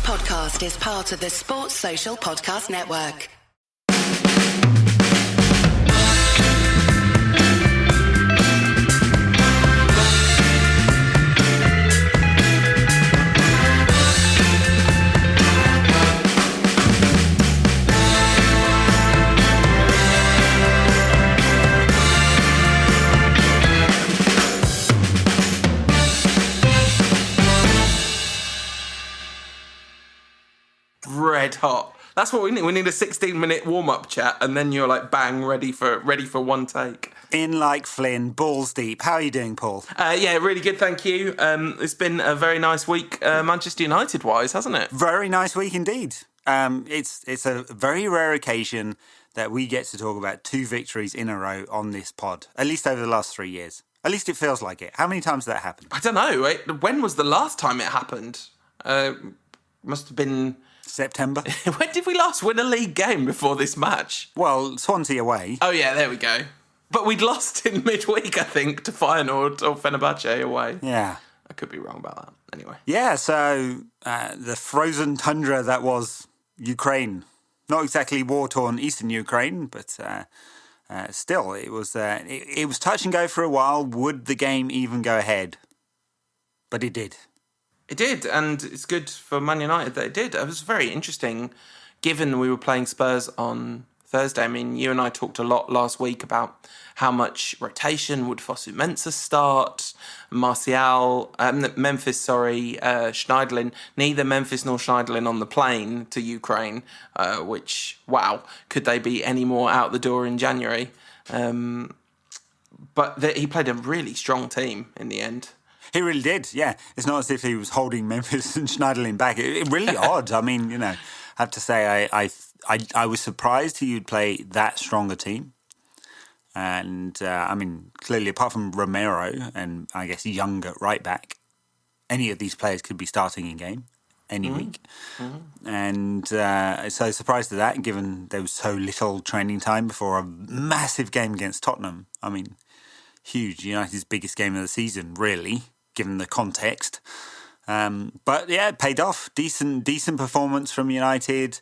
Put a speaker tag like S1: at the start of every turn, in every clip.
S1: podcast is part of the Sports Social Podcast Network.
S2: Red hot. That's what we need. We need a 16-minute warm-up chat, and then you're like, bang, ready for one take.
S3: In like Flynn, balls deep. How are you doing, Paul?
S2: Yeah, really good, thank you. It's been a very nice week, Manchester United-wise, hasn't it?
S3: Very nice week indeed. It's a very rare occasion that we get to talk about 2 victories in a row on this pod, at least over the last 3 years. At least it feels like it. How many times did that happen?
S2: I don't know. When was the last time it happened? Must have been...
S3: September.
S2: When did we last win a league game before this match?
S3: Well, Swansea away.
S2: Oh, yeah, there we go. But we'd lost in midweek, I think, to Feyenoord or Fenerbahce away.
S3: Yeah.
S2: I could be wrong about that. Anyway.
S3: Yeah, so the frozen tundra that was Ukraine. Not exactly war-torn eastern Ukraine, but still, it was touch and go for a while. Would the game even go ahead? But it did.
S2: It did, and it's good for Man United that it did. It was very interesting, given we were playing Spurs on Thursday. I mean, you and I talked a lot last week about how much rotation would Fosu Mensah start, Schneiderlin. Neither Memphis nor Schneiderlin on the plane to Ukraine, which, wow, could they be any more out the door in January? But he played a really strong team in the end.
S3: He really did, yeah. It's not as if he was holding Memphis and Schneiderlin back. It really odd. I mean, I have to say I was surprised he would play that strong a team. And, clearly, apart from Romero and, I guess, Young at right back, any of these players could be starting in game any week. Mm-hmm. And so surprised at that, given there was so little training time before a massive game against Tottenham. I mean, huge. United's biggest game of the season, really, given the context. But yeah, it paid off. Decent performance from United.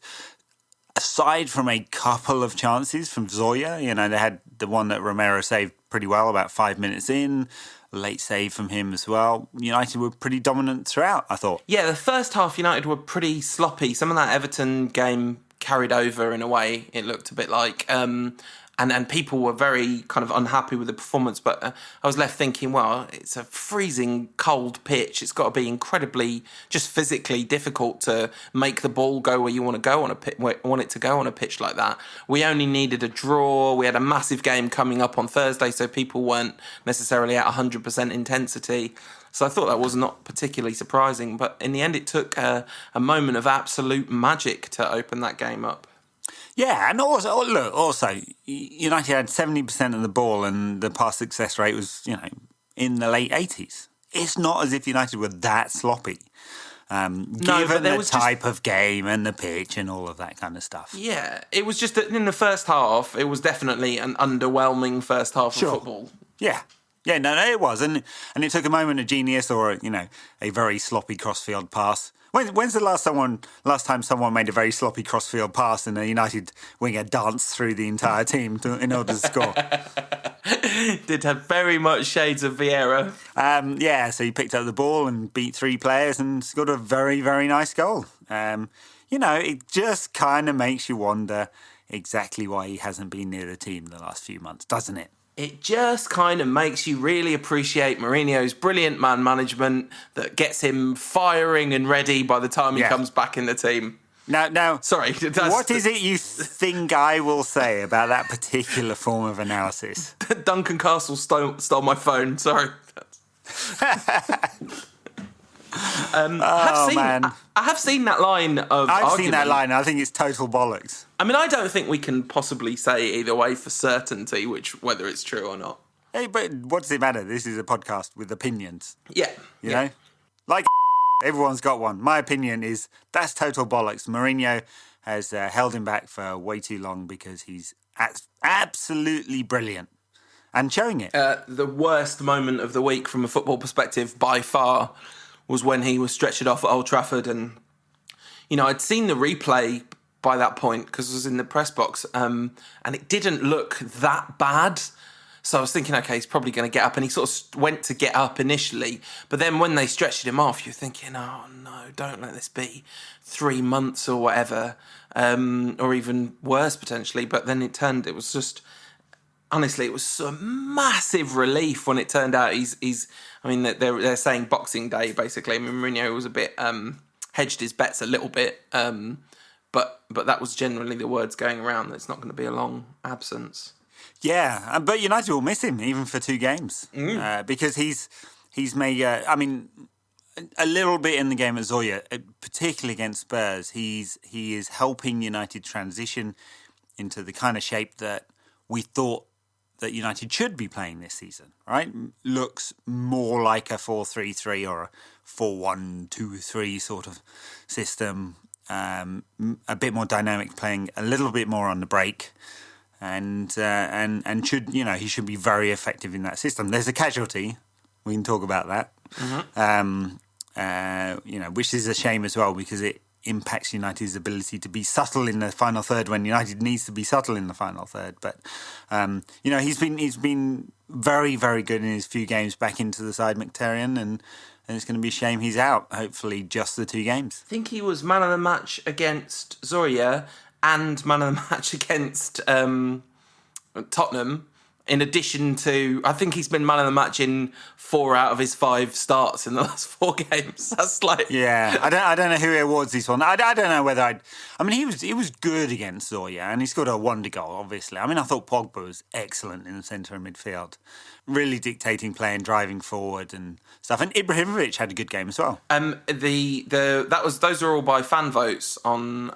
S3: Aside from a couple of chances from Zorya, they had the one that Romero saved pretty well about 5 minutes in. Late save from him as well. United were pretty dominant throughout, I thought.
S2: Yeah, the first half United were pretty sloppy. Some of that Everton game carried over in a way, it looked a bit like. And people were very kind of unhappy with the performance, but I was left thinking, well, it's a freezing cold pitch. It's got to be incredibly, just physically difficult to make the ball go where you want it to go on a pitch like that. We only needed a draw. We had a massive game coming up on Thursday, so people weren't necessarily at 100% intensity. So I thought that was not particularly surprising, but in the end, it took a moment of absolute magic to open that game up.
S3: Yeah, and also, United had 70% of the ball and the pass success rate was, in the late 80s. It's not as if United were that sloppy, given the type of game and the pitch and all of that kind of stuff.
S2: Yeah, it was just that in the first half, it was definitely an underwhelming first half of football.
S3: Yeah. Yeah, no, it was. And it took a moment of genius or, a very sloppy crossfield pass. When's the last time someone made a very sloppy crossfield pass and a United winger danced through the entire team in order to score?
S2: Did have very much shades of Vieira.
S3: So he picked up the ball and beat 3 players and scored a very, very nice goal. It just kind of makes you wonder exactly why he hasn't been near the team the last few months, doesn't it?
S2: It just kind of makes you really appreciate Mourinho's brilliant man management that gets him firing and ready by the time he comes back in the team.
S3: Now,
S2: sorry.
S3: What is it you think I will say about that particular form of analysis?
S2: Duncan Castle stole my phone. Sorry. I have seen that line of
S3: I've seen that line. I think it's total bollocks.
S2: I mean, I don't think we can possibly say either way for certainty whether it's true or not.
S3: Hey, but what does it matter? This is a podcast with opinions.
S2: Yeah.
S3: You know? Like everyone's got one. My opinion is that's total bollocks. Mourinho has held him back for way too long because he's absolutely brilliant. And showing it.
S2: The worst moment of the week from a football perspective by far was when he was stretchered off at Old Trafford and I'd seen the replay by that point because I was in the press box, and it didn't look that bad. So I was thinking, okay, he's probably going to get up, and he sort of went to get up initially. But then when they stretched him off, you're thinking, oh no, don't let this be 3 months or whatever, or even worse potentially. But then it was just, honestly, it was a massive relief when it turned out he's. I mean, they're saying Boxing Day basically. I mean, Mourinho was a bit hedged his bets a little bit, but that was generally the words going around that it's not going to be a long absence.
S3: Yeah, but United will miss him even for 2 games because he's made. A little bit in the game at Zorya, particularly against Spurs. He is helping United transition into the kind of shape that we thought that United should be playing this season. Right, looks more like a 4-3-3 or a 4-1-2-3 sort of system. A bit more dynamic, playing a little bit more on the break. And should he should be very effective in that system. There's a casualty. We can talk about that. Mm-hmm. Which is a shame as well because it impacts United's ability to be subtle in the final third when United needs to be subtle in the final third. But he's been very, very good in his few games back into the side, Mkhitaryan, and it's going to be a shame he's out. Hopefully, just the 2 games.
S2: I think he was man of the match against Zorya and man of the match against Tottenham, in addition to, I think he's been man of the match in 4 out of his 5 starts in the last 4 games. That's like...
S3: Yeah, I don't know who he awards this one. I don't know whether he was good against Zorya, and he scored a wonder goal, obviously. I mean, I thought Pogba was excellent in the centre of midfield. Really dictating play and driving forward and stuff. And Ibrahimovic had a good game as well.
S2: Those are all by fan votes on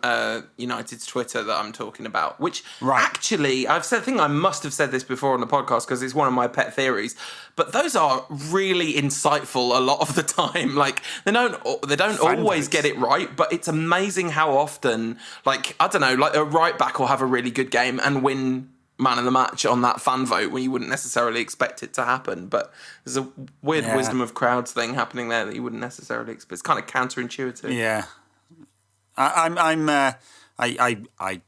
S2: United's Twitter that I'm talking about. Which actually, I think I must have said this before on the podcast because it's one of my pet theories. But those are really insightful a lot of the time. Like they don't always get it right, but it's amazing how often, like I don't know, like a right back will have a really good game and win man of the match on that fan vote when you wouldn't necessarily expect it to happen. But there's a weird wisdom of crowds thing happening there that you wouldn't necessarily expect. It's kind of counterintuitive.
S3: Yeah, I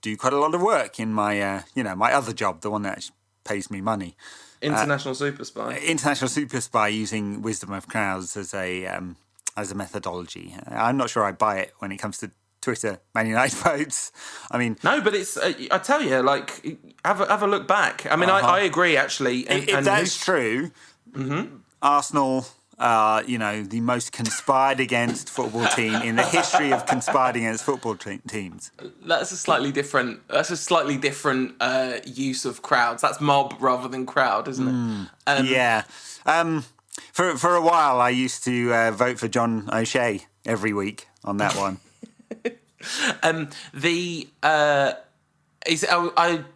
S3: do quite a lot of work in my my other job, the one that pays me money.
S2: International Super Spy.
S3: International Super Spy, using wisdom of crowds as a methodology. I'm not sure I buy it when it comes to Twitter Man United votes. I mean,
S2: no, but it's I tell you, like have a look back. I mean, I agree actually.
S3: If that's true, Arsenal are the most conspired against football team in the history of conspired against football teams.
S2: That's a slightly different use of crowds. That's mob rather than crowd, isn't it?
S3: Yeah. For a while, I used to vote for John O'Shea every week on that one.
S2: I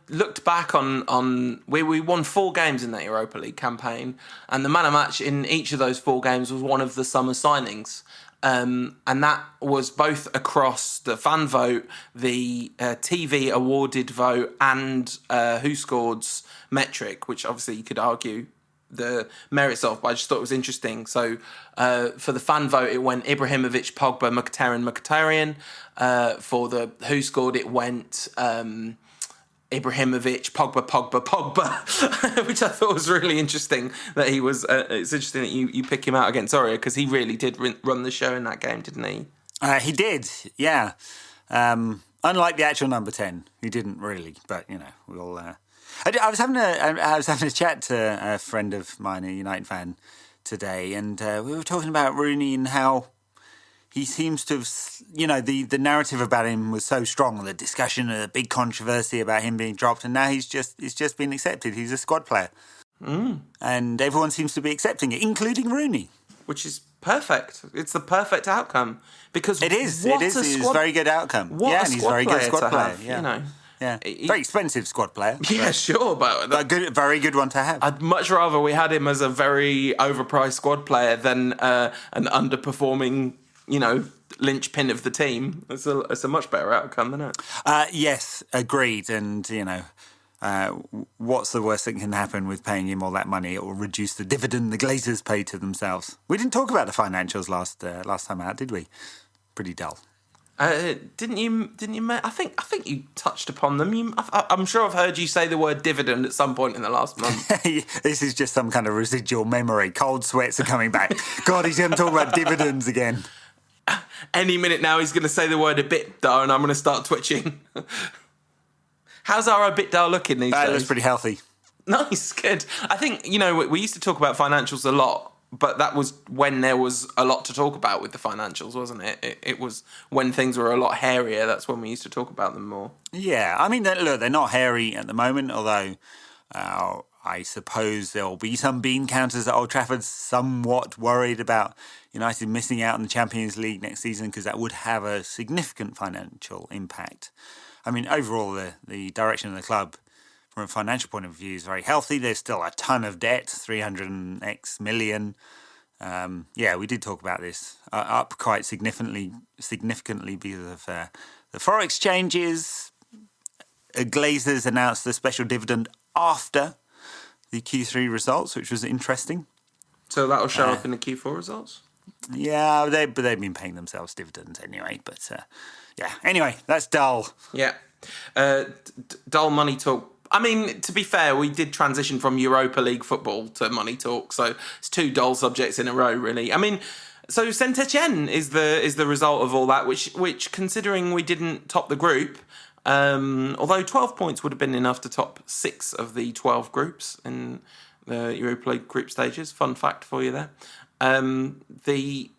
S2: looked back on we won 4 games in that Europa League campaign, and the man of match in each of those 4 games was one of the summer signings, and that was both across the fan vote, the TV awarded vote, and who scored's metric, which obviously you could argue the merits of, but I just thought it was interesting. So for the fan vote, it went Ibrahimovic, Pogba, Mkhitaryan. For the who scored, it went Ibrahimovic, Pogba, which I thought was really interesting. That he was. It's interesting that you pick him out against Zorya because he really did run the show in that game, didn't he?
S3: He did, yeah. Unlike the actual number 10, who didn't really, but we'll. I was having a chat to a friend of mine, a United fan, today, and we were talking about Rooney and how he seems to have, the narrative about him was so strong, the discussion, the big controversy about him being dropped, and now it's just been accepted. He's a squad player, and everyone seems to be accepting it, including Rooney,
S2: which is perfect. It's the perfect outcome because
S3: it is. It's a very good outcome. And he's a very good squad player. Yeah, very expensive squad player.
S2: Yeah, sure, but
S3: very good one to have.
S2: I'd much rather we had him as a very overpriced squad player than an underperforming, linchpin of the team. It's a much better outcome, isn't it?
S3: Yes, agreed. And what's the worst that can happen with paying him all that money? It will reduce the dividend the Glazers pay to themselves. We didn't talk about the financials last time out, did we? Pretty dull.
S2: Didn't you? I think you touched upon them. I'm sure I've heard you say the word dividend at some point in the last month.
S3: This is just some kind of residual memory. Cold sweats are coming back. God, he's going to talk about dividends again.
S2: Any minute now, he's going to say the word EBITDA, and I'm going to start twitching. How's our EBITDA looking these days?
S3: It looks pretty healthy.
S2: Nice, good. I think, we used to talk about financials a lot, but that was when there was a lot to talk about with the financials, wasn't it? It was when things were a lot hairier. That's when we used to talk about them more.
S3: Yeah, I mean, look, they're not hairy at the moment, although I suppose there'll be some bean counters at Old Trafford somewhat worried about United missing out on the Champions League next season because that would have a significant financial impact. I mean, overall, the direction of the club from a financial point of view is very healthy. There's still a ton of debt, 300x million. We did talk about this, up quite significantly because of the forex changes. Glazers announced the special dividend after the Q3 results, which was interesting.
S2: So that'll show up in the Q4 results?
S3: Yeah, they've been paying themselves dividends anyway. But anyway, that's dull.
S2: Yeah. Dull money talk. I mean, to be fair, we did transition from Europa League football to money talk, so it's two dull subjects in a row, really. I mean, so Saint-Etienne is the result of all that, which considering we didn't top the group, although 12 points would have been enough to top 6 of the 12 groups in the Europa League group stages. Fun fact for you there. The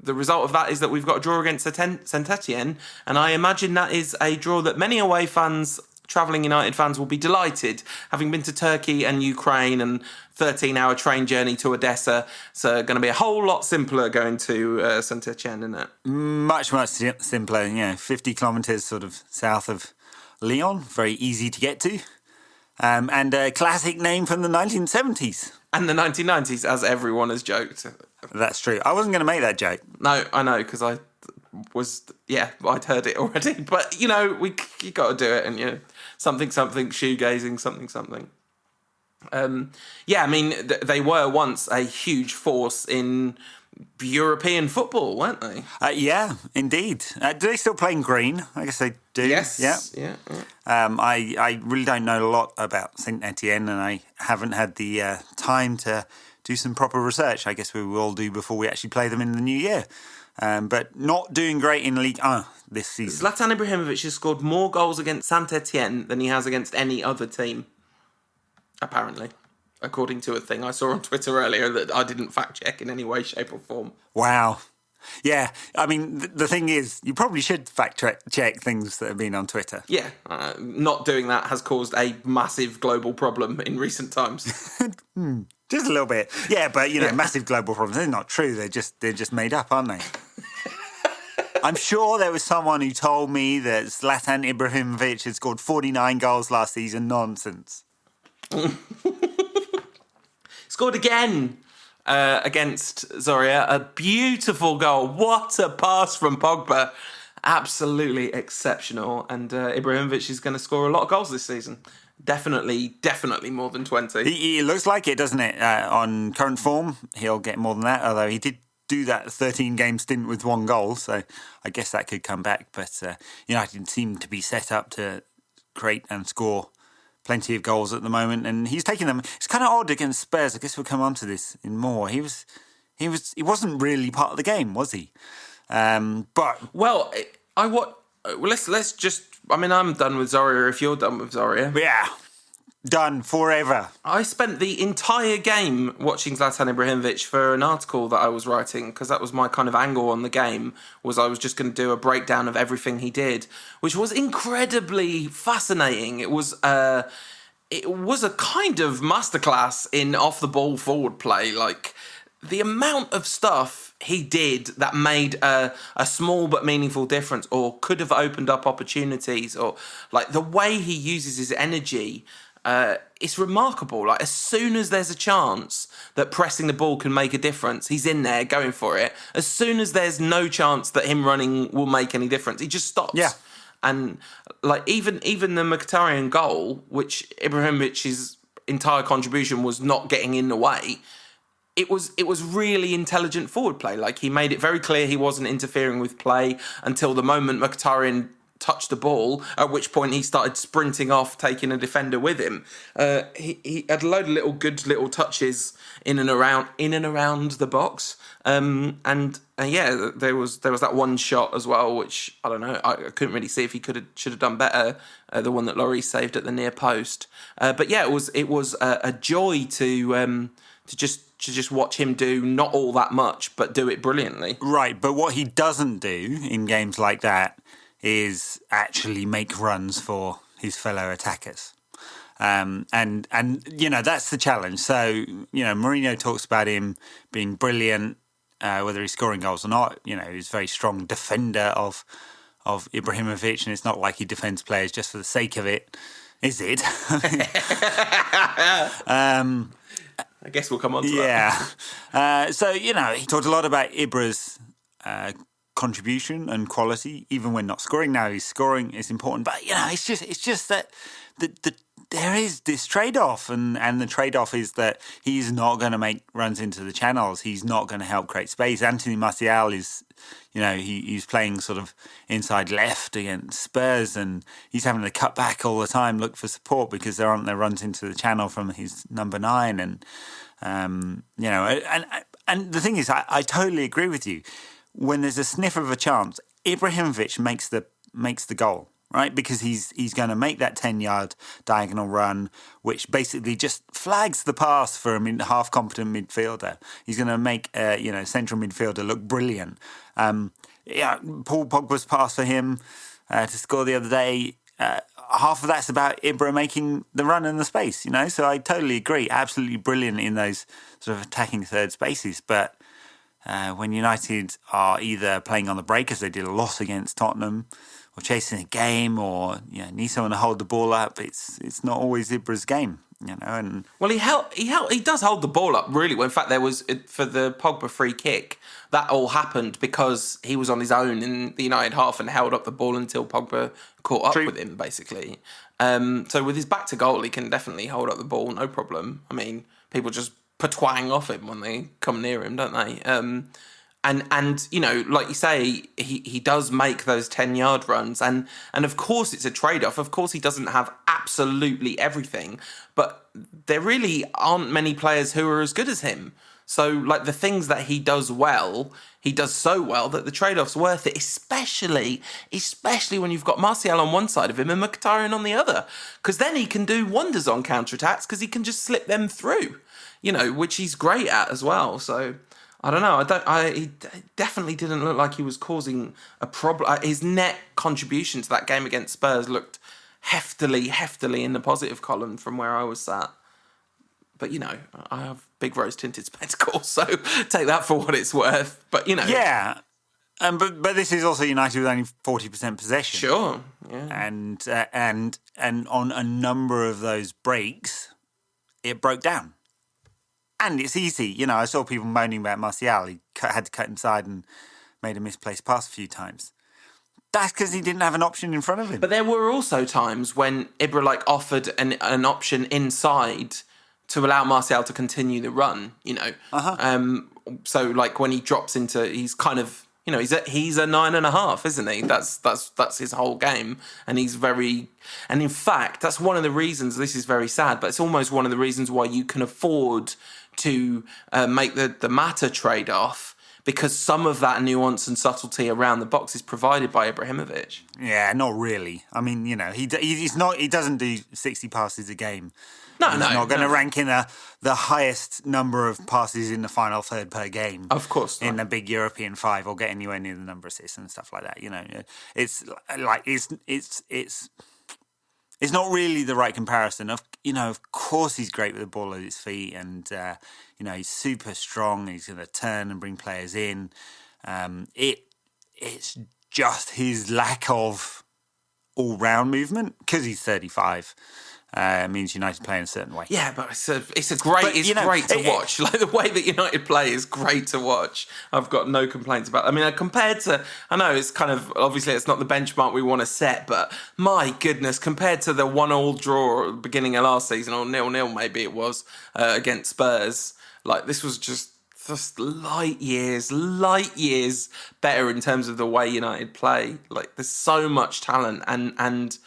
S2: result of that is that we've got a draw against Saint-Etienne, and I imagine that is a draw that many away fans, travelling United fans, will be delighted. Having been to Turkey and Ukraine and 13-hour train journey to Odessa, it's going to be a whole lot simpler going to Saint-Etienne, isn't it?
S3: Much simpler. 50 kilometres sort of south of Lyon, very easy to get to, and a classic name from the 1970s.
S2: And the 1990s, as everyone has joked.
S3: That's true. I wasn't going to make that joke.
S2: No, I know, because I'd heard it already. But, you got to do it, and something, shoegazing, something. They were once a huge force in European football, weren't they?
S3: Yeah, indeed. Do they still play in green? I guess they do.
S2: Yes.
S3: Yeah. I really don't know a lot about Saint-Etienne, and I haven't had the time to do some proper research. I guess we will do before we actually play them in the new year. But not doing great in League 1 this season.
S2: Zlatan Ibrahimovic has scored more goals against Saint-Etienne than he has against any other team, apparently, according to a thing I saw on Twitter earlier that I didn't fact-check in any way, shape or form.
S3: Wow. Yeah, I mean, the thing is, you probably should fact-check things that have been on Twitter.
S2: Yeah, not doing that has caused a massive global problem in recent times.
S3: Just a little bit. Yeah, but, massive global problems, they're not true. They're just made up, aren't they? I'm sure there was someone who told me that Zlatan Ibrahimovic had scored 49 goals last season. Nonsense.
S2: Scored again against Zorya. A beautiful goal. What a pass from Pogba. Absolutely exceptional. And Ibrahimovic is going to score a lot of goals this season. Definitely more than 20.
S3: He looks like it, doesn't it? On current form, he'll get more than that, although he did do that 13-game stint with 1 goal, so I guess that could come back. But United seem to be set up to create and score plenty of goals at the moment, and he's taking them. It's kind of odd against Spurs. I guess we'll come on to this in more. He wasn't really part of the game, was he?
S2: Let's just. I mean, I'm done with Zorya. If you're done with Zorya,
S3: yeah, done forever.
S2: I spent the entire game watching Zlatan Ibrahimovic for an article that I was writing, because that was my kind of angle on the game. Was I was just going to do a breakdown of everything he did, which was incredibly fascinating. It was a kind of masterclass in off the ball forward play, like the amount of stuff he did that made a small but meaningful difference, or could have opened up opportunities, or like the way he uses his energy. It's remarkable. Like, as soon as there's a chance that pressing the ball can make a difference, he's in there going for it. As soon as there's no chance that him running will make any difference, he just stops.
S3: Yeah.
S2: And like even the Mkhitaryan goal, which Ibrahimovic's entire contribution was not getting in the way, it was really intelligent forward play. Like, he made it very clear he wasn't interfering with play until the moment Mkhitaryan touched the ball, at which point he started sprinting off, taking a defender with him. He had a load of good little touches in and around the box. There was that one shot as well, which I don't know. I couldn't really see if he should have done better. The one that Lloris saved at the near post. But yeah, it was a joy to just watch him do not all that much, but do it brilliantly.
S3: Right, but what he doesn't do in games like that is actually make runs for his fellow attackers. And that's the challenge. So, Mourinho talks about him being brilliant, whether he's scoring goals or not. He's a very strong defender of Ibrahimovic, and it's not like he defends players just for the sake of it, is it?
S2: I guess we'll come on to that.
S3: Yeah. He talked a lot about Ibra's contribution and quality, even when not scoring. Now he's scoring, it's important. But, it's just that there is this trade-off, and the trade-off is that he's not going to make runs into the channels. He's not going to help create space. Anthony Martial is, he's playing sort of inside left against Spurs, and he's having to cut back all the time, look for support, because there aren't no runs into the channel from his number 9. And, and the thing is, I totally agree with you. When there's a sniff of a chance, Ibrahimovic makes the goal, right? Because he's going to make that 10-yard diagonal run, which basically just flags the pass for a half-competent midfielder. He's going to make central midfielder look brilliant. Paul Pogba's pass for him to score the other day, half of that's about Ibra making the run in the space, So I totally agree. Absolutely brilliant in those sort of attacking third spaces, but when United are either playing on the break, as they did a lot against Tottenham, or chasing a game, or need someone to hold the ball up, it's not always Ibra's game, And
S2: well, he does hold the ball up really well. In fact, there was, for the Pogba free kick, that all happened because he was on his own in the United half and held up the ball until Pogba caught up with him, basically. So with his back to goal, he can definitely hold up the ball, no problem. I mean, people just patwang off him when they come near him, don't they? And like you say, he does make those 10-yard runs, and of course it's a trade-off. Of course he doesn't have absolutely everything, but there really aren't many players who are as good as him. So, like, the things that he does well, he does so well that the trade-off's worth it, especially when you've got Martial on one side of him and Mkhitaryan on the other, because then he can do wonders on counter-attacks because he can just slip them through, which he's great at as well. So, I don't know. He definitely didn't look like he was causing a problem. His net contribution to that game against Spurs looked heftily in the positive column from where I was sat. But, I have big rose-tinted spectacles, so take that for what it's worth. But,
S3: Yeah. But this is also United with only 40% possession.
S2: Sure, yeah.
S3: And on a number of those breaks, it broke down. And it's easy. I saw people moaning about Martial. He had to cut inside and made a misplaced pass a few times. That's because he didn't have an option in front of him.
S2: But there were also times when Ibra offered an option inside to allow Martial to continue the run, So when he drops into, he's kind of, he's a 9.5, isn't he? That's his whole game, and and in fact, that's one of the reasons. This is very sad, but it's almost one of the reasons why you can afford to make the Mata trade-off, because some of that nuance and subtlety around the box is provided by Ibrahimovic.
S3: Yeah, not really. I mean, he doesn't do 60 passes a game. He's not going to rank in the highest number of passes in the final third per game.
S2: Of course not.
S3: In the big European 5, or get anywhere near the number of assists and stuff like that. It's not really the right comparison. Of course he's great with the ball at his feet, and he's super strong. He's going to turn and bring players in. It's just his lack of all-round movement, because he's 35. Means United play in a certain way.
S2: Yeah, but it's great to watch. Like, the way that United play is great to watch. I've got no complaints about it. I mean, compared to, I know it's kind of, obviously it's not the benchmark we want to set, but my goodness, compared to the 1-1 draw at the beginning of last season, or 0-0 maybe it was, against Spurs, this was just just light years better in terms of the way United play. Like, there's so much talent, and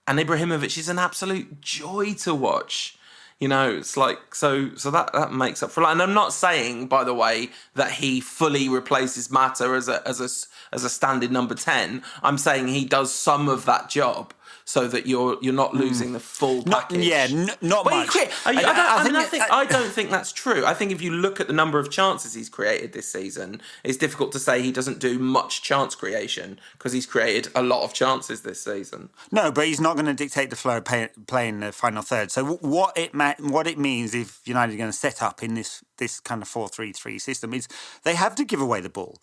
S2: Ibrahimovic is an absolute joy to watch. It's like so that makes up for a lot. And I'm not saying, by the way, that he fully replaces Mata as a standing number 10. I'm saying he does some of that job so that you're not losing the full package.
S3: Not much.
S2: I don't think that's true. I think if you look at the number of chances he's created this season, it's difficult to say he doesn't do much chance creation because he's created a lot of chances this season.
S3: No, but he's not going to dictate the flow of play in the final third. So what it means if United are going to set up in this kind of 4-3-3 system is they have to give away the ball.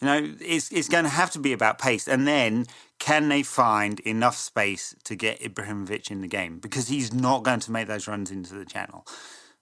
S3: It's going to have to be about pace. And then can they find enough space to get Ibrahimovic in the game? Because he's not going to make those runs into the channel.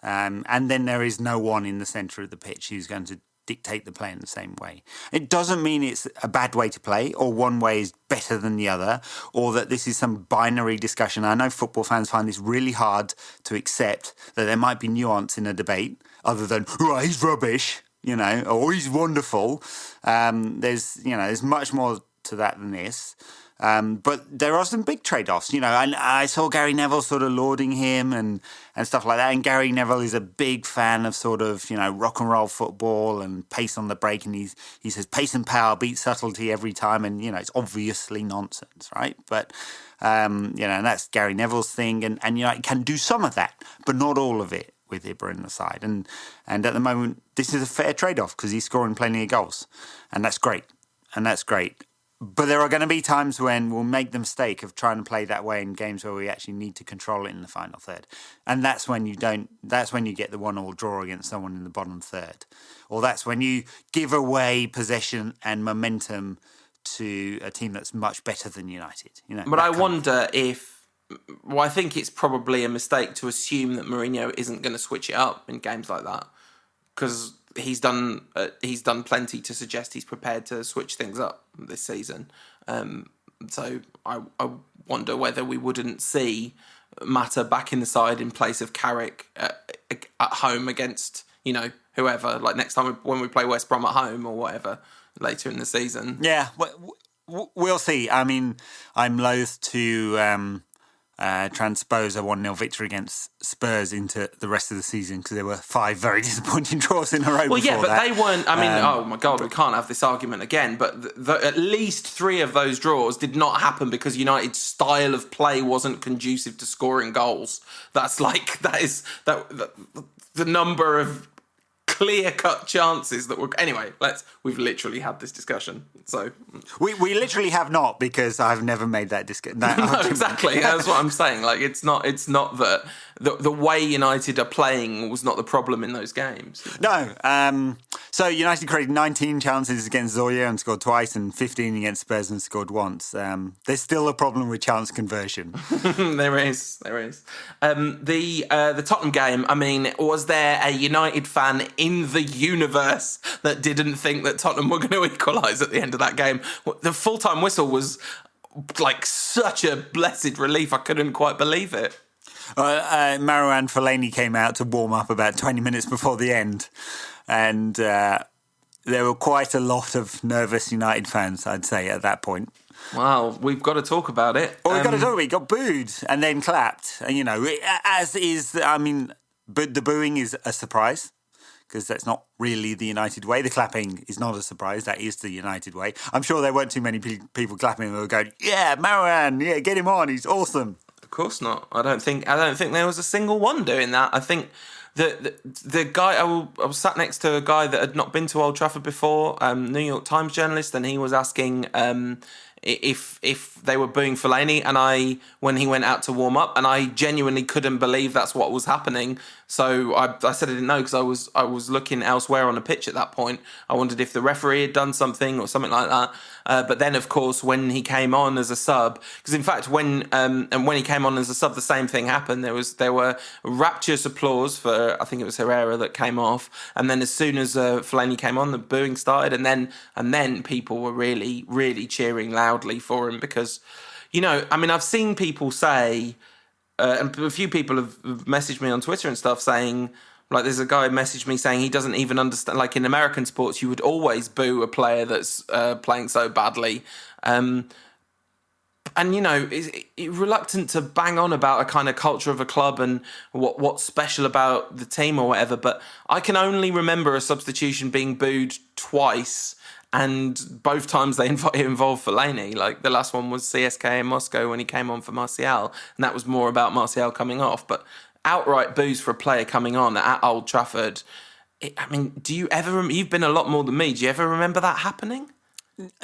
S3: And then there is no one in the centre of the pitch who's going to dictate the play in the same way. It doesn't mean it's a bad way to play or one way is better than the other or that this is some binary discussion. I know football fans find this really hard to accept, that there might be nuance in a debate other than, he's rubbish. Or he's wonderful. There's much more to that than this. But there are some big trade-offs, and I saw Gary Neville sort of lauding him and stuff like that. And Gary Neville is a big fan of sort of, rock and roll football and pace on the break. And he says pace and power beat subtlety every time. And, it's obviously nonsense, right? But, and that's Gary Neville's thing. And United can do some of that, but not all of it with Ibra in the side. And at the moment, this is a fair trade-off because he's scoring plenty of goals. And that's great. But there are going to be times when we'll make the mistake of trying to play that way in games where we actually need to control it in the final third. And that's when you get the 1-1 draw against someone in the bottom third. Or that's when you give away possession and momentum to a team that's much better than United.
S2: But I wonder if... Well, I think it's probably a mistake to assume that Mourinho isn't going to switch it up in games like that, because he's done plenty to suggest he's prepared to switch things up this season. So I wonder whether we wouldn't see Mata back in the side in place of Carrick at home against whoever, like next time when we play West Brom at home or whatever later in the season.
S3: Yeah, we'll see. I mean, I'm loath to transpose a 1-0 victory against Spurs into the rest of the season because there were 5 very disappointing draws in a row.
S2: Well, yeah, but
S3: that.
S2: they weren't. I mean, oh my God, we can't have this argument again. But at least 3 of those draws did not happen because United's style of play wasn't conducive to scoring goals. That's like the number of clear-cut chances that were... Anyway, we've literally had this discussion, so...
S3: We literally have not, because I've never made that discussion.
S2: No, exactly, that's what I'm saying. Like, it's not that... The way United are playing was not the problem in those games.
S3: No. So United created 19 chances against Zorya and scored twice, and 15 against Spurs and scored once. There's still a problem with chance conversion.
S2: There is. The Tottenham game, I mean, was there a United fan in the universe that didn't think that Tottenham were going to equalise at the end of that game? The full-time whistle was like such a blessed relief. I couldn't quite believe it.
S3: Marouane Fellaini came out to warm up about 20 minutes before the end, and there were quite a lot of nervous United fans, I'd say, at that point.
S2: Well, we've got to talk about it.
S3: Well, we've got to talk about it. He got booed and then clapped. And, as is, but the booing is a surprise, because that's not really the United way. The clapping is not a surprise. That is the United way. I'm sure there weren't too many people clapping and were going, yeah, Marouane, yeah, get him on, he's awesome.
S2: Of course not. I don't think there was a single one doing that. I think the guy I was sat next to a guy that had not been to Old Trafford before, New York Times journalist, and he was asking if they were booing Fellaini, and when he went out to warm up, and I genuinely couldn't believe that's what was happening. So I said I didn't know, because I was looking elsewhere on the pitch at that point. I wondered if the referee had done something or something like that. But then, of course, when he came on as a sub, because in fact when he came on as a sub, the same thing happened. There were rapturous applause for, I think it was Herrera that came off, and then as soon as Fellaini came on, the booing started, and then people were really, really cheering loudly for him, because I've seen people say. And a few people have messaged me on Twitter and stuff saying, Like, there's a guy messaged me saying he doesn't even understand. Like, in American sports, you would always boo a player that's playing so badly. And, you know, reluctant to bang on about a kind of culture of a club and what's special about the team or whatever. But I can only remember a substitution being booed twice. And both times they involved Fellaini. Like, the last one was CSKA in Moscow when he came on for Martial. And that was more about Martial coming off. But outright boos for a player coming on at Old Trafford. I mean, do you ever... You've been a lot more than me. Do you ever remember that happening?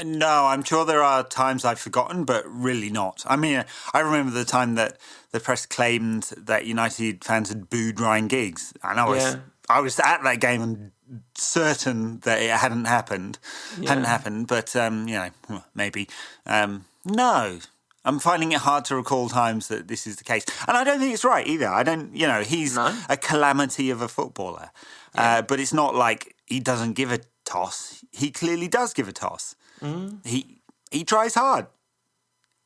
S3: No, I'm sure there are times I've forgotten, but really not. I mean, I remember the time that the press claimed that United fans had booed Ryan Giggs. And I was at that game and certain that it hadn't happened. But, you know, maybe. No. I'm finding it hard to recall times that this is the case. And I don't think it's right either. I don't, you know, he's a calamity of a footballer. Yeah. But it's not like he doesn't give a toss. He clearly does give a toss. He tries hard.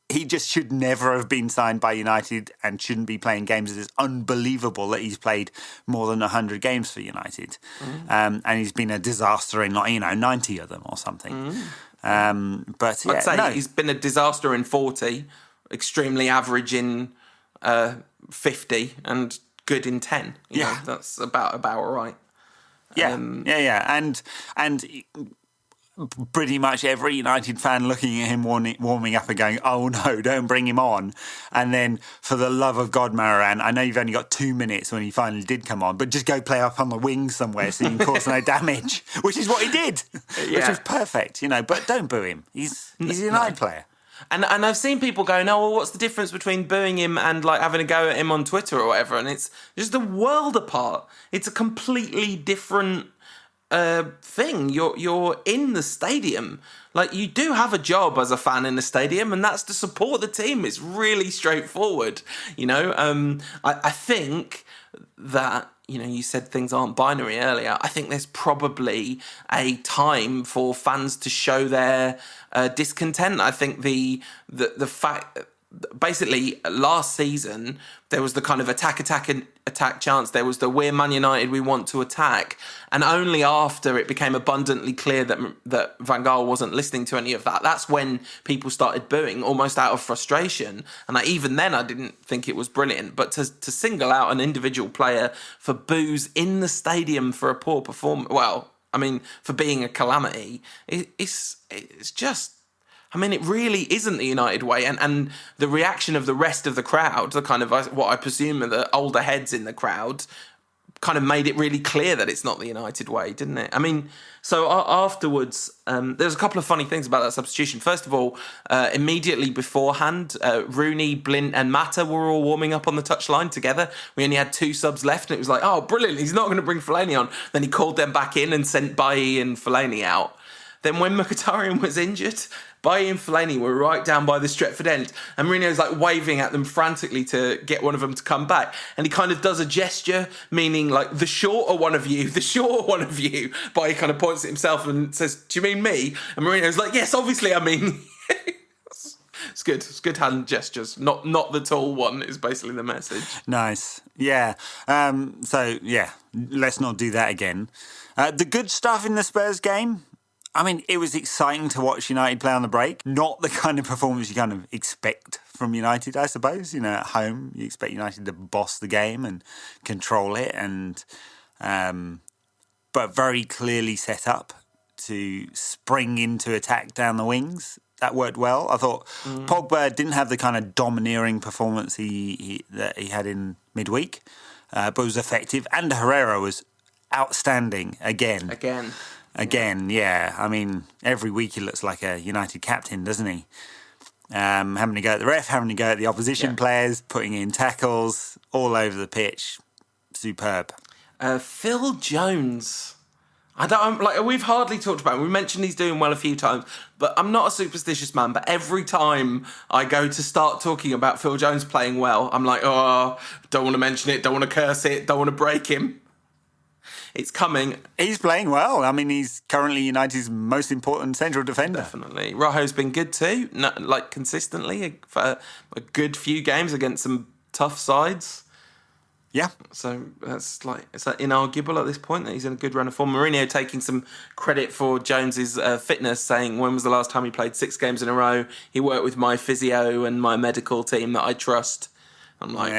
S3: He just should never have been signed by United and shouldn't be playing games. It is unbelievable that he's played more than 100 games for United. And he's been a disaster in, 90 of them or something. But yeah,
S2: I'd say he's been a disaster in 40, extremely average in 50, and good in 10. You know, that's about right.
S3: Yeah, and pretty much every United fan looking at him warming up and going, "Oh no, don't bring him on!" And then, for the love of God, Marouane, I know you've only got 2 minutes when he finally did come on, but just go play up on the wing somewhere so you can cause no damage, which is what he did, which was perfect, you know. But don't boo him; he's a United player.
S2: And I've seen people go, "No, well, what's the difference between booing him and like having a go at him on Twitter or whatever?" And it's just a world apart. It's a completely different thing. You're in the stadium. Like, you do have a job as a fan in the stadium, and that's to support the team. It's really straightforward, you know. I think that, you know, you said things aren't binary earlier. I think there's probably a time for fans to show their discontent. I think the fact, basically, last season there was the kind of attack chance. There was the "we're Man United, we want to attack," and only after it became abundantly clear that Van Gaal wasn't listening to any of that, that's when people started booing, almost out of frustration. And even then, I didn't think it was brilliant. But to single out an individual player for boos in the stadium for a poor performance, well, I mean, for being a calamity, it's just... I mean, it really isn't the United way. And the reaction of the rest of the crowd, the kind of what I presume are the older heads in the crowd, kind of made it really clear that it's not the United way, didn't it? I mean, so afterwards, there's a couple of funny things about that substitution. First of all, immediately beforehand, Rooney, Blint and Mata were all warming up on the touchline together. We only had 2 subs left, and it was like, oh, brilliant, he's not going to bring Fellaini on. Then he called them back in and sent Bailly and Fellaini out. Then when Mkhitaryan was injured, Bailly and Fellaini were right down by the Stretford end, and Mourinho's like waving at them frantically to get one of them to come back. And he kind of does a gesture, meaning like, the shorter one of you. Bailly kind of points at himself and says, "Do you mean me?" And Mourinho's like, "Yes, obviously I mean..." It's good. It's good hand gestures. Not the tall one is basically the message.
S3: Nice. Yeah. So, yeah, let's not do that again. The good stuff in the Spurs game... I mean, it was exciting to watch United play on the break. Not the kind of performance you kind of expect from United, I suppose. You know, at home, you expect United to boss the game and control it, and but very clearly set up to spring into attack down the wings. That worked well. I thought Pogba didn't have the kind of domineering performance that he had in midweek, but was effective. And Herrera was outstanding again. Again, yeah. I mean, every week he looks like a United captain, doesn't he? Having to go at the ref, having to go at the opposition players, putting in tackles all over the pitch. Superb.
S2: Phil Jones. We've hardly talked about him. We mentioned he's doing well a few times, but I'm not a superstitious man. But every time I go to start talking about Phil Jones playing well, I'm like, oh, don't want to mention it, don't want to curse it, don't want to break him. It's coming.
S3: He's playing well. I mean, he's currently United's most important central defender.
S2: Definitely. Rojo's been good too, consistently for a good few games against some tough sides.
S3: Yeah.
S2: So that's is that inarguable at this point that he's in a good run of form? Mourinho taking some credit for Jones's fitness, saying when was the last time he played 6 games in a row? He worked with my physio and my medical team that I trust. I'm like,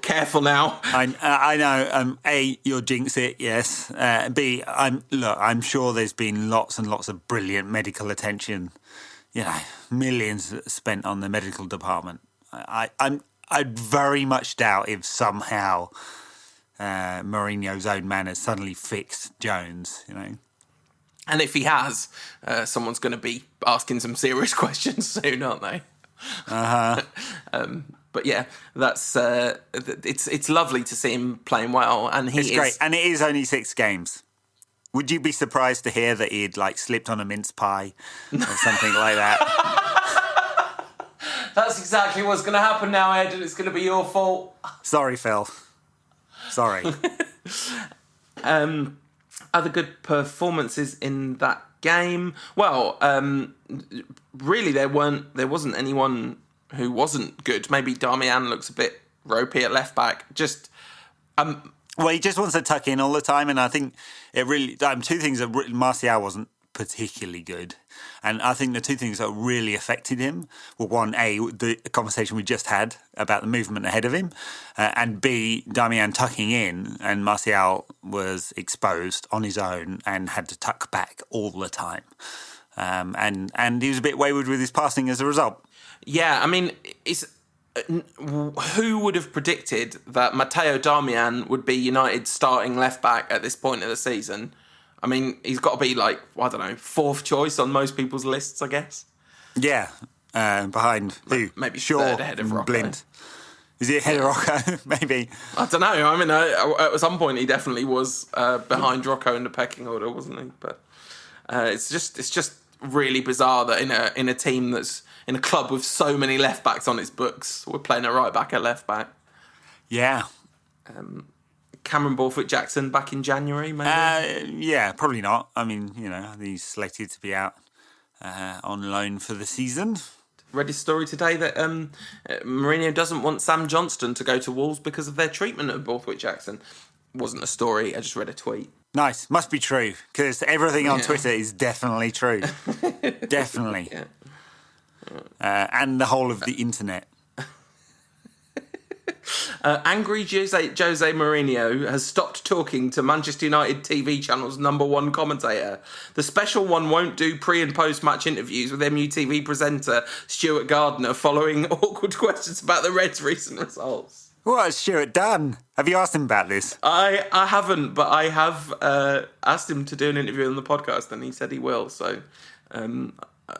S2: careful now.
S3: I know. A, you'll jinx it. Yes. B, I'm sure there's been lots and lots of brilliant medical attention. Millions spent on the medical department. I very much doubt if somehow Mourinho's own man has suddenly fixed Jones.
S2: And if he has, someone's going to be asking some serious questions soon, aren't they? But yeah, that's it's lovely to see him playing well, and
S3: it's great. And it is only 6 games. Would you be surprised to hear that he'd slipped on a mince pie or something like that?
S2: That's exactly what's going to happen now, Ed, and it's going to be your fault.
S3: Sorry, Phil. Sorry.
S2: Other good performances in that game. Well, really, there wasn't anyone who wasn't good. Maybe Darmian looks a bit ropey at left back.
S3: Well, he just wants to tuck in all the time, and I think it really 2 things that Martial wasn't particularly good, and I think the 2 things that really affected him were, one, the conversation we just had about the movement ahead of him, and B, Darmian tucking in, and Martial was exposed on his own and had to tuck back all the time, and he was a bit wayward with his passing as a result.
S2: Yeah, I mean, who would have predicted that Matteo Darmian would be United's starting left back at this point of the season? I mean, he's got to be 4th choice on most people's lists, I guess.
S3: Yeah, behind who?
S2: Maybe
S3: Shaw,
S2: 3rd ahead of Rocco.
S3: Blind. Is he ahead of Rocco? Maybe.
S2: I don't know. I mean, at some point he definitely was behind Rocco in the pecking order, wasn't he? But it's just really bizarre that in a team that's in a club with so many left backs on its books, we're playing a right back at left back.
S3: Yeah.
S2: Cameron Borthwick-Jackson back in January, maybe?
S3: Yeah, probably not. I mean, he's slated to be out on loan for the season.
S2: Read his story today that Mourinho doesn't want Sam Johnston to go to Wolves because of their treatment of Borthwick-Jackson. Wasn't a story, I just read a tweet.
S3: Nice, must be true, because everything on Twitter is definitely true. Definitely. Yeah. And the whole of the internet.
S2: Angry Jose Mourinho has stopped talking to Manchester United TV channel's #1 commentator. The special one won't do pre- and post-match interviews with MUTV presenter Stuart Gardner following awkward questions about the Reds' recent results.
S3: What has Stuart done? Have you asked him about this?
S2: I haven't, but I have asked him to do an interview on the podcast, and he said he will. So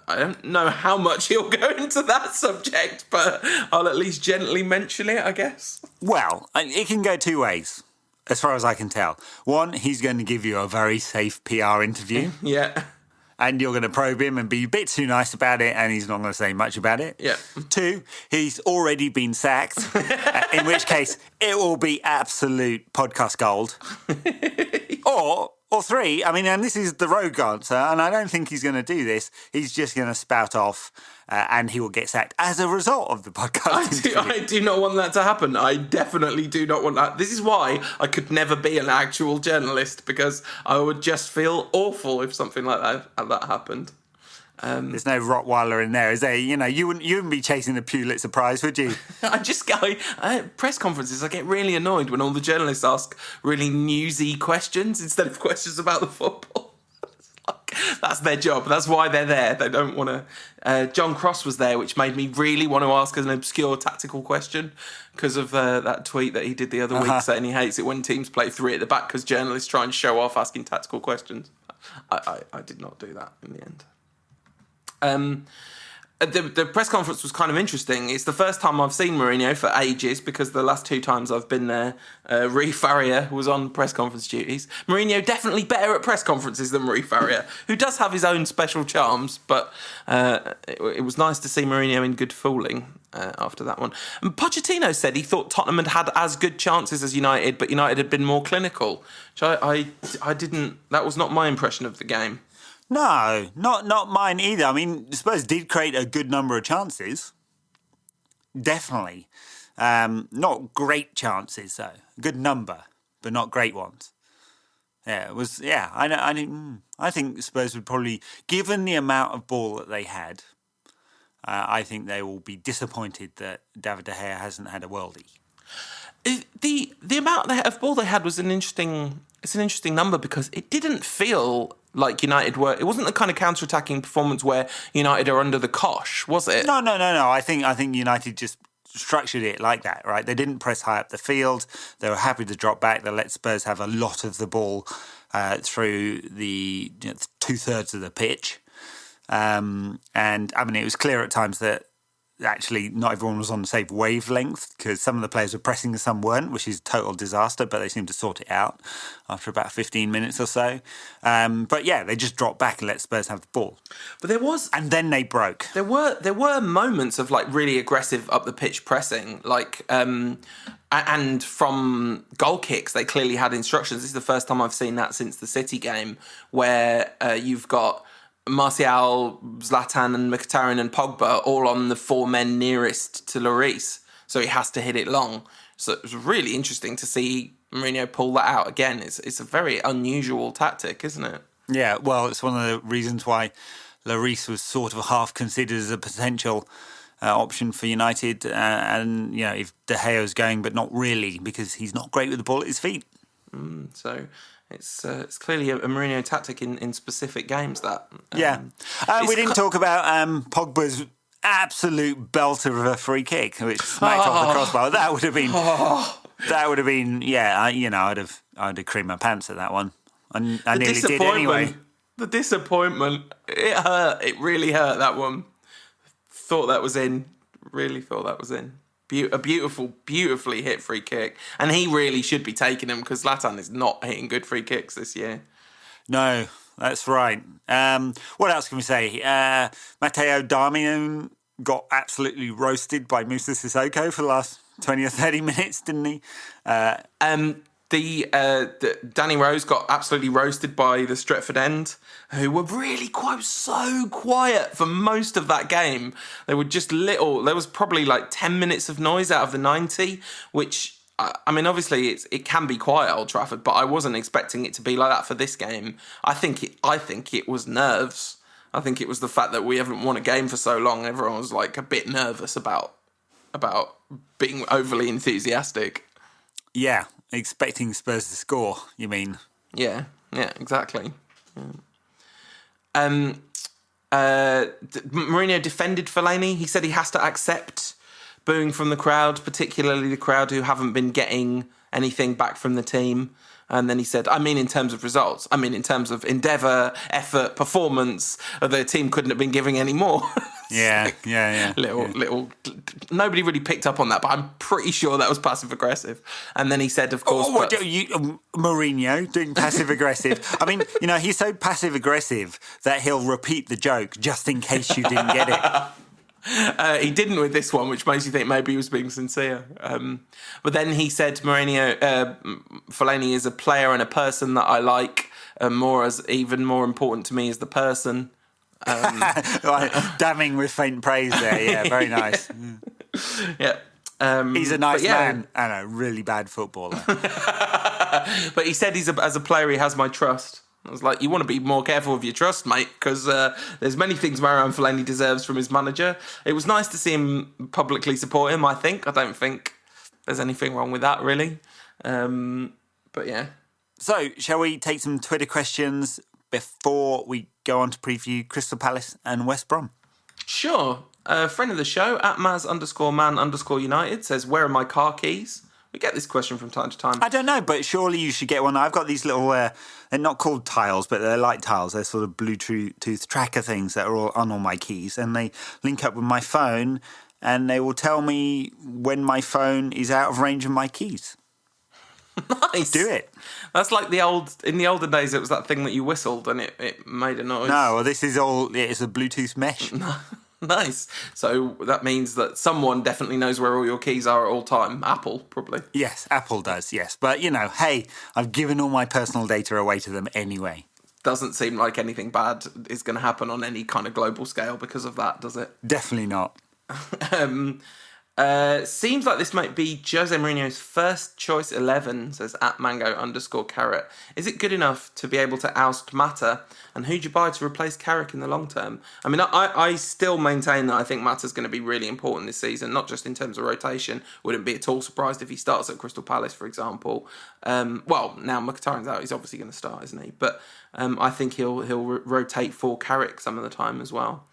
S2: I don't know how much he'll go into that subject, but I'll at least gently mention it, I guess.
S3: Well, it can go 2 ways, as far as I can tell. One, he's going to give you a very safe PR interview.
S2: Yeah.
S3: And you're going to probe him and be a bit too nice about it, and he's not going to say much about it.
S2: Yeah.
S3: 2, he's already been sacked, in which case it will be absolute podcast gold. Or 3, I mean, and this is the rogue answer, and I don't think he's going to do this. He's just going to spout off, and he will get sacked as a result of the podcast.
S2: I do not want that to happen. I definitely do not want that. This is why I could never be an actual journalist, because I would just feel awful if something like that happened.
S3: There's no Rottweiler in there, is there? You wouldn't be chasing the Pulitzer Prize, would you?
S2: Press conferences, I get really annoyed when all the journalists ask really newsy questions instead of questions about the football. That's their job. That's why they're there. They don't want to... John Cross was there, which made me really want to ask an obscure tactical question because of that tweet that he did the other week saying he hates it when teams play 3 at the back because journalists try and show off asking tactical questions. I did not do that in the end. The press conference was kind of interesting. It's the first time I've seen Mourinho for ages because the last 2 times I've been there, Rui Faria was on press conference duties. Mourinho definitely better at press conferences than Rui Faria, who does have his own special charms, but it was nice to see Mourinho in good fooling after that one. And Pochettino said he thought Tottenham had as good chances as United, but United had been more clinical, which I didn't... That was not my impression of the game.
S3: No, not mine either. I mean, Spurs did create a good number of chances. Definitely. Not great chances, though. A good number, but not great ones. Yeah, it was. Yeah, I think Spurs would probably, given the amount of ball that they had, I think they will be disappointed that David De Gea hasn't had a worldie.
S2: The amount of ball they had was an interesting number because it didn't feel like United were. It wasn't the kind of counter-attacking performance where United are under the cosh, was it?
S3: No. I think United just structured it like that, right? They didn't press high up the field. They were happy to drop back. They let Spurs have a lot of the ball through the 2/3 of the pitch. And I mean, it was clear at times that actually not everyone was on the same wavelength because some of the players were pressing and some weren't, which is a total disaster, but they seemed to sort it out after about 15 minutes or so. But yeah, they just dropped back and let Spurs have the ball.
S2: But and
S3: then they broke.
S2: There were moments of like really aggressive up the pitch pressing, like and from goal kicks they clearly had instructions. This is the first time I've seen that since the City game, where you've got Martial, Zlatan and Mkhitaryan and Pogba all on the 4 men nearest to Lloris, so he has to hit it long. So it was really interesting to see Mourinho pull that out again. It's a very unusual tactic, isn't it?
S3: Yeah, well, it's one of the reasons why Lloris was sort of half considered as a potential option for United, and if De Gea is going, but not really because he's not great with the ball at his feet.
S2: So it's clearly a Mourinho tactic in specific games. That
S3: we didn't talk about Pogba's absolute belter of a free kick, which smacked off the crossbar. That would have been. That would have been. Yeah, I'd have creamed my pants at that one. I nearly did anyway.
S2: The disappointment. It hurt. It really hurt. That one. Thought that was in. Really thought that was in. A beautifully hit free kick. And he really should be taking them because Zlatan is not hitting good free kicks this year.
S3: No, that's right. What else can we say? Matteo Darmian got absolutely roasted by Moussa Sissoko for the last 20 or 30 minutes, didn't he?
S2: The Danny Rose got absolutely roasted by the Stretford End, who were really so quiet for most of that game. They were just little. There was probably like 10 minutes of noise out of the 90, which, I mean, obviously it can be quiet at Old Trafford, but I wasn't expecting it to be like that for this game. I think it was nerves. I think it was the fact that we haven't won a game for so long. Everyone was like a bit nervous about being overly enthusiastic.
S3: Yeah, expecting Spurs to score, you mean?
S2: Yeah, exactly. Yeah. Mourinho defended Fellaini. He said he has to accept booing from the crowd, particularly the crowd who haven't been getting anything back from the team. And then he said, I mean in terms of results, I mean in terms of endeavour, effort, performance, the team couldn't have been giving any more.
S3: Yeah.
S2: Little. Nobody really picked up on that, but I'm pretty sure that was passive aggressive. And then he said, of course,
S3: Mourinho doing passive aggressive. I mean, he's so passive aggressive that he'll repeat the joke just in case you didn't get it.
S2: He didn't with this one, which makes you think maybe he was being sincere. But then he said, Fellaini is a player and a person that I like, even more important to me is the person.
S3: Damning with faint praise there. Yeah, very nice.
S2: Yeah.
S3: He's a nice man and a really bad footballer.
S2: But he said as a player, he has my trust. I was like, you want to be more careful with your trust, mate, because there's many things Marouane Fellaini deserves from his manager. It was nice to see him publicly support him, I think. I don't think there's anything wrong with that, really. But yeah. So,
S3: shall we take some Twitter questions before we go on to preview Crystal Palace and West Brom?
S2: Sure. Friend of the show, @Maz_man_United, says, where are my car keys? We get this question from time to time.
S3: I don't know, but surely you should get one. I've got these little, they're not called tiles, but they're light tiles. They're sort of Bluetooth tracker things that are all on all my keys. And they link up with my phone and they will tell me when my phone is out of range of my keys.
S2: Nice.
S3: Do it.
S2: That's like in the olden days, it was that thing that you whistled and it made a noise.
S3: No, well, this is it's a Bluetooth mesh.
S2: Nice. So that means that someone definitely knows where all your keys are at all time. Apple, probably.
S3: Yes, Apple does, yes. But, hey, I've given all my personal data away to them anyway.
S2: Doesn't seem like anything bad is going to happen on any kind of global scale because of that, does it?
S3: Definitely not.
S2: Seems like this might be Jose Mourinho's first choice 11, says @mango_carrot. Is it good enough to be able to oust Mata? And who'd you buy to replace Carrick in the long term? I mean, I still maintain that I think Mata's going to be really important this season, not just in terms of rotation. Wouldn't be at all surprised if he starts at Crystal Palace, for example. Well, now Mkhitaryan's out, he's obviously going to start, isn't he? But I think he'll rotate for Carrick some of the time as well.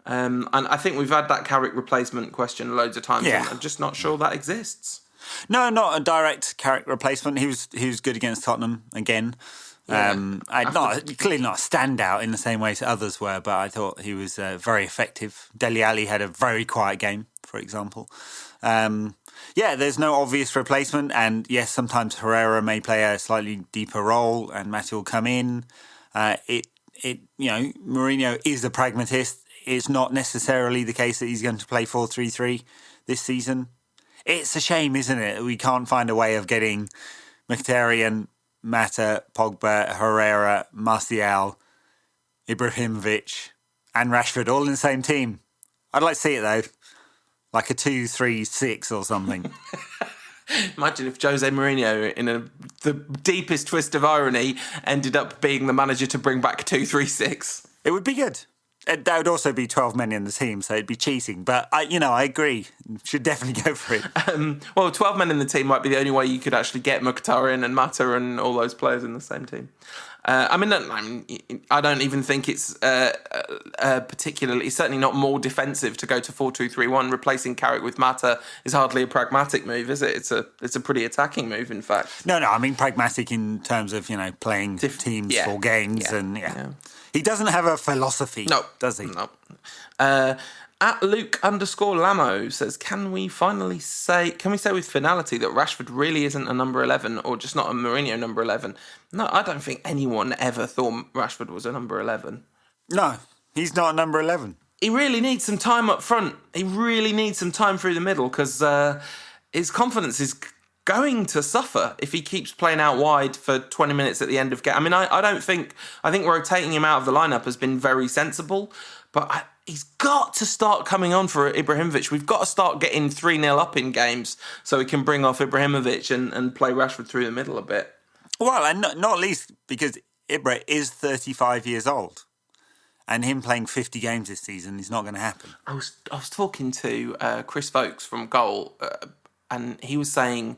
S2: And I think we've had that Carrick replacement question loads of times, and I'm just not sure that exists.
S3: No, not a direct Carrick replacement. He was good against Tottenham again. Clearly not a standout in the same way as others were, but I thought he was very effective. Dele Alli had a very quiet game, for example. There's no obvious replacement, and yes, sometimes Herrera may play a slightly deeper role, and Matty will come in. Mourinho is a pragmatist. It's not necessarily the case that he's going to play 4-3-3 this season. It's a shame, isn't it? We can't find a way of getting Mkhitaryan, Mata, Pogba, Herrera, Martial, Ibrahimovic and Rashford all in the same team. I'd like to see it, though. Like a 2-3-6 or something.
S2: Imagine if Jose Mourinho, in the deepest twist of irony, ended up being the manager to bring back 2-3-6.
S3: It would be good. There would also be 12 men in the team, so it'd be cheating. But, I agree. Should definitely go for it.
S2: 12 men in the team might be the only way you could actually get Mkhitaryan and Mata and all those players in the same team. I don't even think it's particularly, certainly not more defensive to go to 4-2-3-1. Replacing Carrick with Mata is hardly a pragmatic move, is it? It's a pretty attacking move, in fact.
S3: No, I mean pragmatic in terms of, playing teams for games and. He doesn't have a philosophy, does he?
S2: No. @Luke_Lamo says, can we say with finality that Rashford really isn't a number 11 or just not a Mourinho number 11? No, I don't think anyone ever thought Rashford was a number 11.
S3: No, he's not a number 11.
S2: He really needs some time up front. He really needs some time through the middle because his confidence is going to suffer if he keeps playing out wide for 20 minutes at the end of game. I mean, I think rotating him out of the lineup has been very sensible, but he's got to start coming on for Ibrahimovic. We've got to start getting 3-0 up in games so we can bring off Ibrahimovic and play Rashford through the middle a bit.
S3: Well, and not least because Ibra is 35 years old. And him playing 50 games this season is not going to happen.
S2: I was talking to Chris Vokes from Goal, and he was saying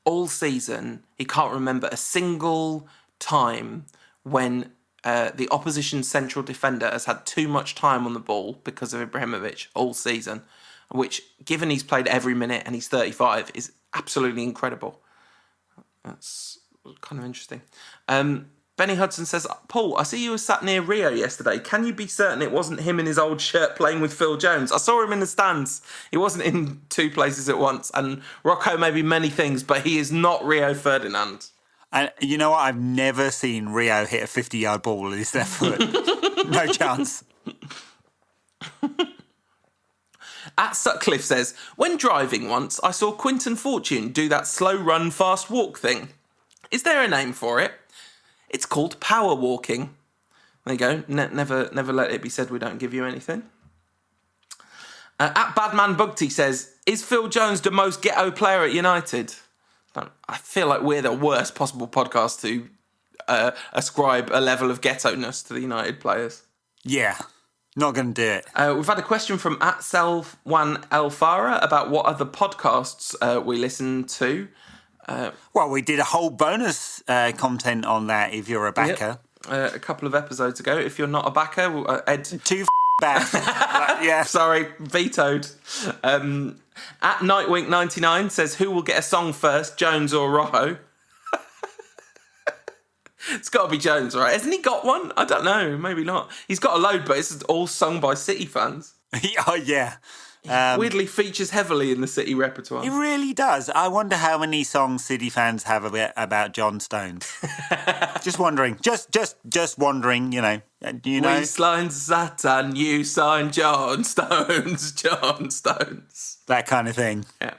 S2: all season he can't remember a single time when the opposition central defender has had too much time on the ball because of Ibrahimovic all season, which, given he's played every minute and he's 35, is absolutely incredible. That's kind of interesting. Benny Hudson says, Paul, I see you were sat near Rio yesterday. Can you be certain it wasn't him in his old shirt playing with Phil Jones? I saw him in the stands. He wasn't in two places at once. And Rocco may be many things, but he is not Rio Ferdinand.
S3: And you know what? I've never seen Rio hit a 50-yard ball with his left foot. No chance.
S2: @Sutcliffe says, when driving once, I saw Quinton Fortune do that slow run, fast walk thing. Is there a name for it? It's called power walking. There you go. Never let it be said we don't give you anything. @BadmanBugty says, is Phil Jones the most ghetto player at United? I feel like we're the worst possible podcast to ascribe a level of ghetto-ness to the United players.
S3: Yeah, not going to do it.
S2: We've had a question from @Self1Elfara about what other podcasts we listen to.
S3: Well, we did a whole bonus content on that if you're a backer.
S2: Yep. A couple of episodes ago. If you're not a backer, Ed...
S3: Too back. Yeah.
S2: Sorry, vetoed. @Nightwink99 says, who will get a song first, Jones or Rojo? It's got to be Jones, right? Hasn't he got one? I don't know. Maybe not. He's got a load, but it's all sung by City fans.
S3: Oh, yeah.
S2: Weirdly features heavily in the City repertoire.
S3: It really does. I wonder how many songs City fans have about John Stones. Just wondering. Just wondering, you know.
S2: We signed Satan, you signed John Stones, John Stones.
S3: That kind of thing.
S2: Yeah.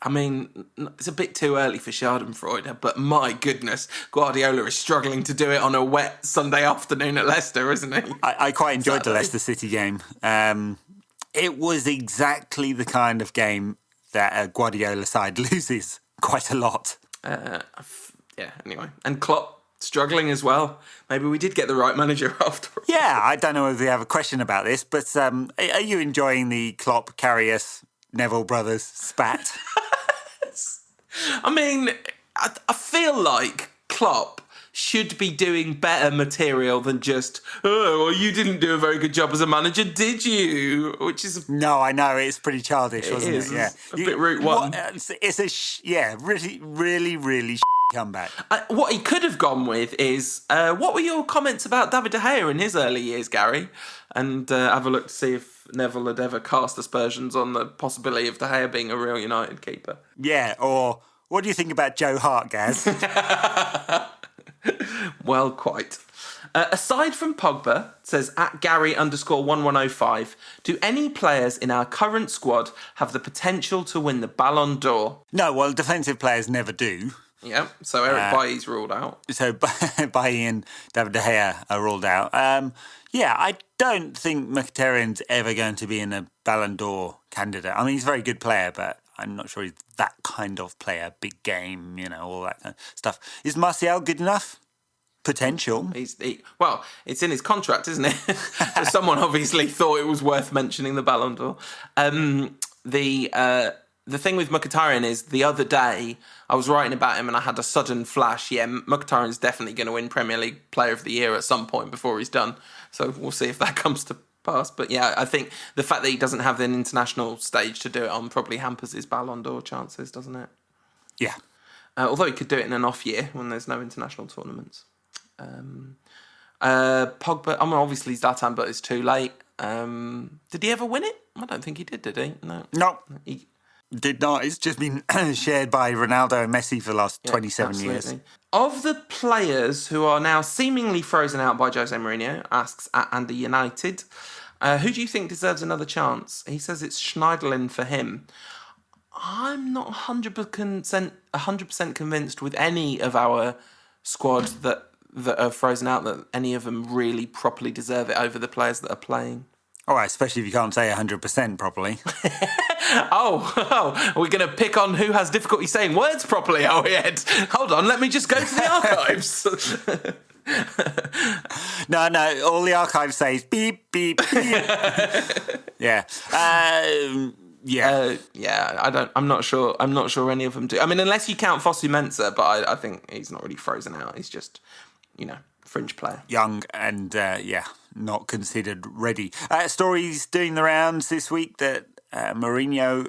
S2: I mean, it's a bit too early for Schadenfreude, but my goodness, Guardiola is struggling to do it on a wet Sunday afternoon at Leicester, isn't he?
S3: I quite enjoyed the Leicester City game. it was exactly the kind of game that a Guardiola side loses quite a lot.
S2: Anyway. And Klopp struggling as well. Maybe we did get the right manager after all.
S3: Yeah, I don't know if we have a question about this, but are you enjoying the Klopp, Karius, Neville brothers spat?
S2: I mean, I feel like Klopp should be doing better material than just, oh, well, you didn't do a very good job as a manager, did you? Which is...
S3: No, I know, it's pretty childish, wasn't it? Yeah.
S2: A bit route one.
S3: It's a really, really, really comeback.
S2: What he could have gone with is, what were your comments about David De Gea in his early years, Gary? And have a look to see if Neville had ever cast aspersions on the possibility of De Gea being a real United keeper.
S3: Yeah, or what do you think about Joe Hart, Gaz?
S2: Well, quite. Aside from Pogba, says at Gary_1105, do any players in our current squad have the potential to win the Ballon d'Or?
S3: No, well, defensive players never do.
S2: Yeah, so Eric Bailly's ruled out.
S3: So Bailly and David De Gea are ruled out. I don't think Mkhitaryan's ever going to be in a Ballon d'Or candidate. I mean, he's a very good player, but I'm not sure he's that kind of player. Big game, all that kind of stuff. Is Martial good enough? Potential.
S2: It's in his contract, isn't it? So someone obviously thought it was worth mentioning the Ballon d'Or. The thing with Mkhitaryan is the other day I was writing about him and I had a sudden flash. Yeah, Mkhitaryan's definitely going to win Premier League Player of the Year at some point before he's done. So we'll see if that comes to pass. But yeah, I think the fact that he doesn't have an international stage to do it on probably hampers his Ballon d'Or chances, doesn't it?
S3: Yeah.
S2: Although he could do it in an off year when there's no international tournaments. Pogba, I mean, obviously Zlatan, but it's too late. Did he ever win it? I don't think he did he?
S3: No. He did not. It's just been shared by Ronaldo and Messi for the last 27 years.
S2: Of the players who are now seemingly frozen out by Jose Mourinho, asks at Andy United, who do you think deserves another chance? He says it's Schneiderlin for him. I'm not 100% convinced with any of our squad that are frozen out that any of them really properly deserve it over the players that are playing.
S3: All right, especially if you can't say 100% properly.
S2: Oh, we're going to pick on who has difficulty saying words properly, are we, Ed? Hold on, let me just go to the archives.
S3: No, all the archives say is beep, beep, beep. Yeah.
S2: I'm not sure any of them do. I mean, unless you count Fosu Mensah, but I think he's not really frozen out. He's just, fringe player.
S3: Young and, not considered ready. Stories doing the rounds this week that Mourinho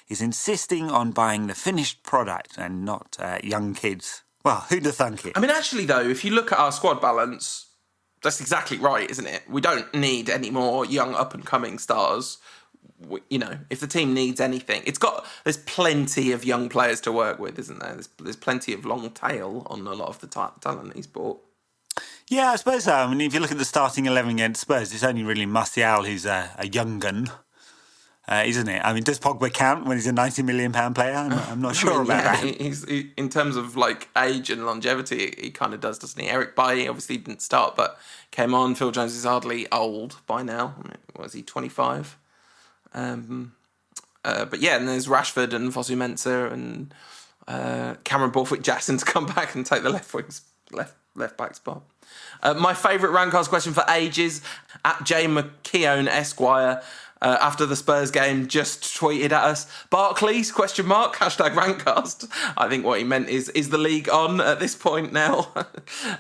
S3: is insisting on buying the finished product and not young kids. Well, who'd have thunk it?
S2: I mean, actually, though, if you look at our squad balance, that's exactly right, isn't it? We don't need any more young up-and-coming stars. If the team needs anything, there's plenty of young players to work with, isn't there? There's plenty of long tail on a lot of the talent he's bought.
S3: Yeah, I suppose so. I mean, if you look at the starting 11 against Spurs, it's only really Martial who's a young gun, isn't it? I mean, does Pogba count when he's a £90 million player? I'm not sure about that.
S2: He, in terms of age and longevity, he kind of does, doesn't he? Eric Bailly obviously didn't start, but came on. Phil Jones is hardly old by now. I mean, was he 25? But yeah, and there's Rashford and Fosu Mensah and Cameron Borthwick-Jackson to come back and take the left back spot. My favourite Rancast question for ages, at J McKeown Esquire, after the Spurs game, just tweeted at us, Barclays, ? #Rancast. I think what he meant is the league on at this point now?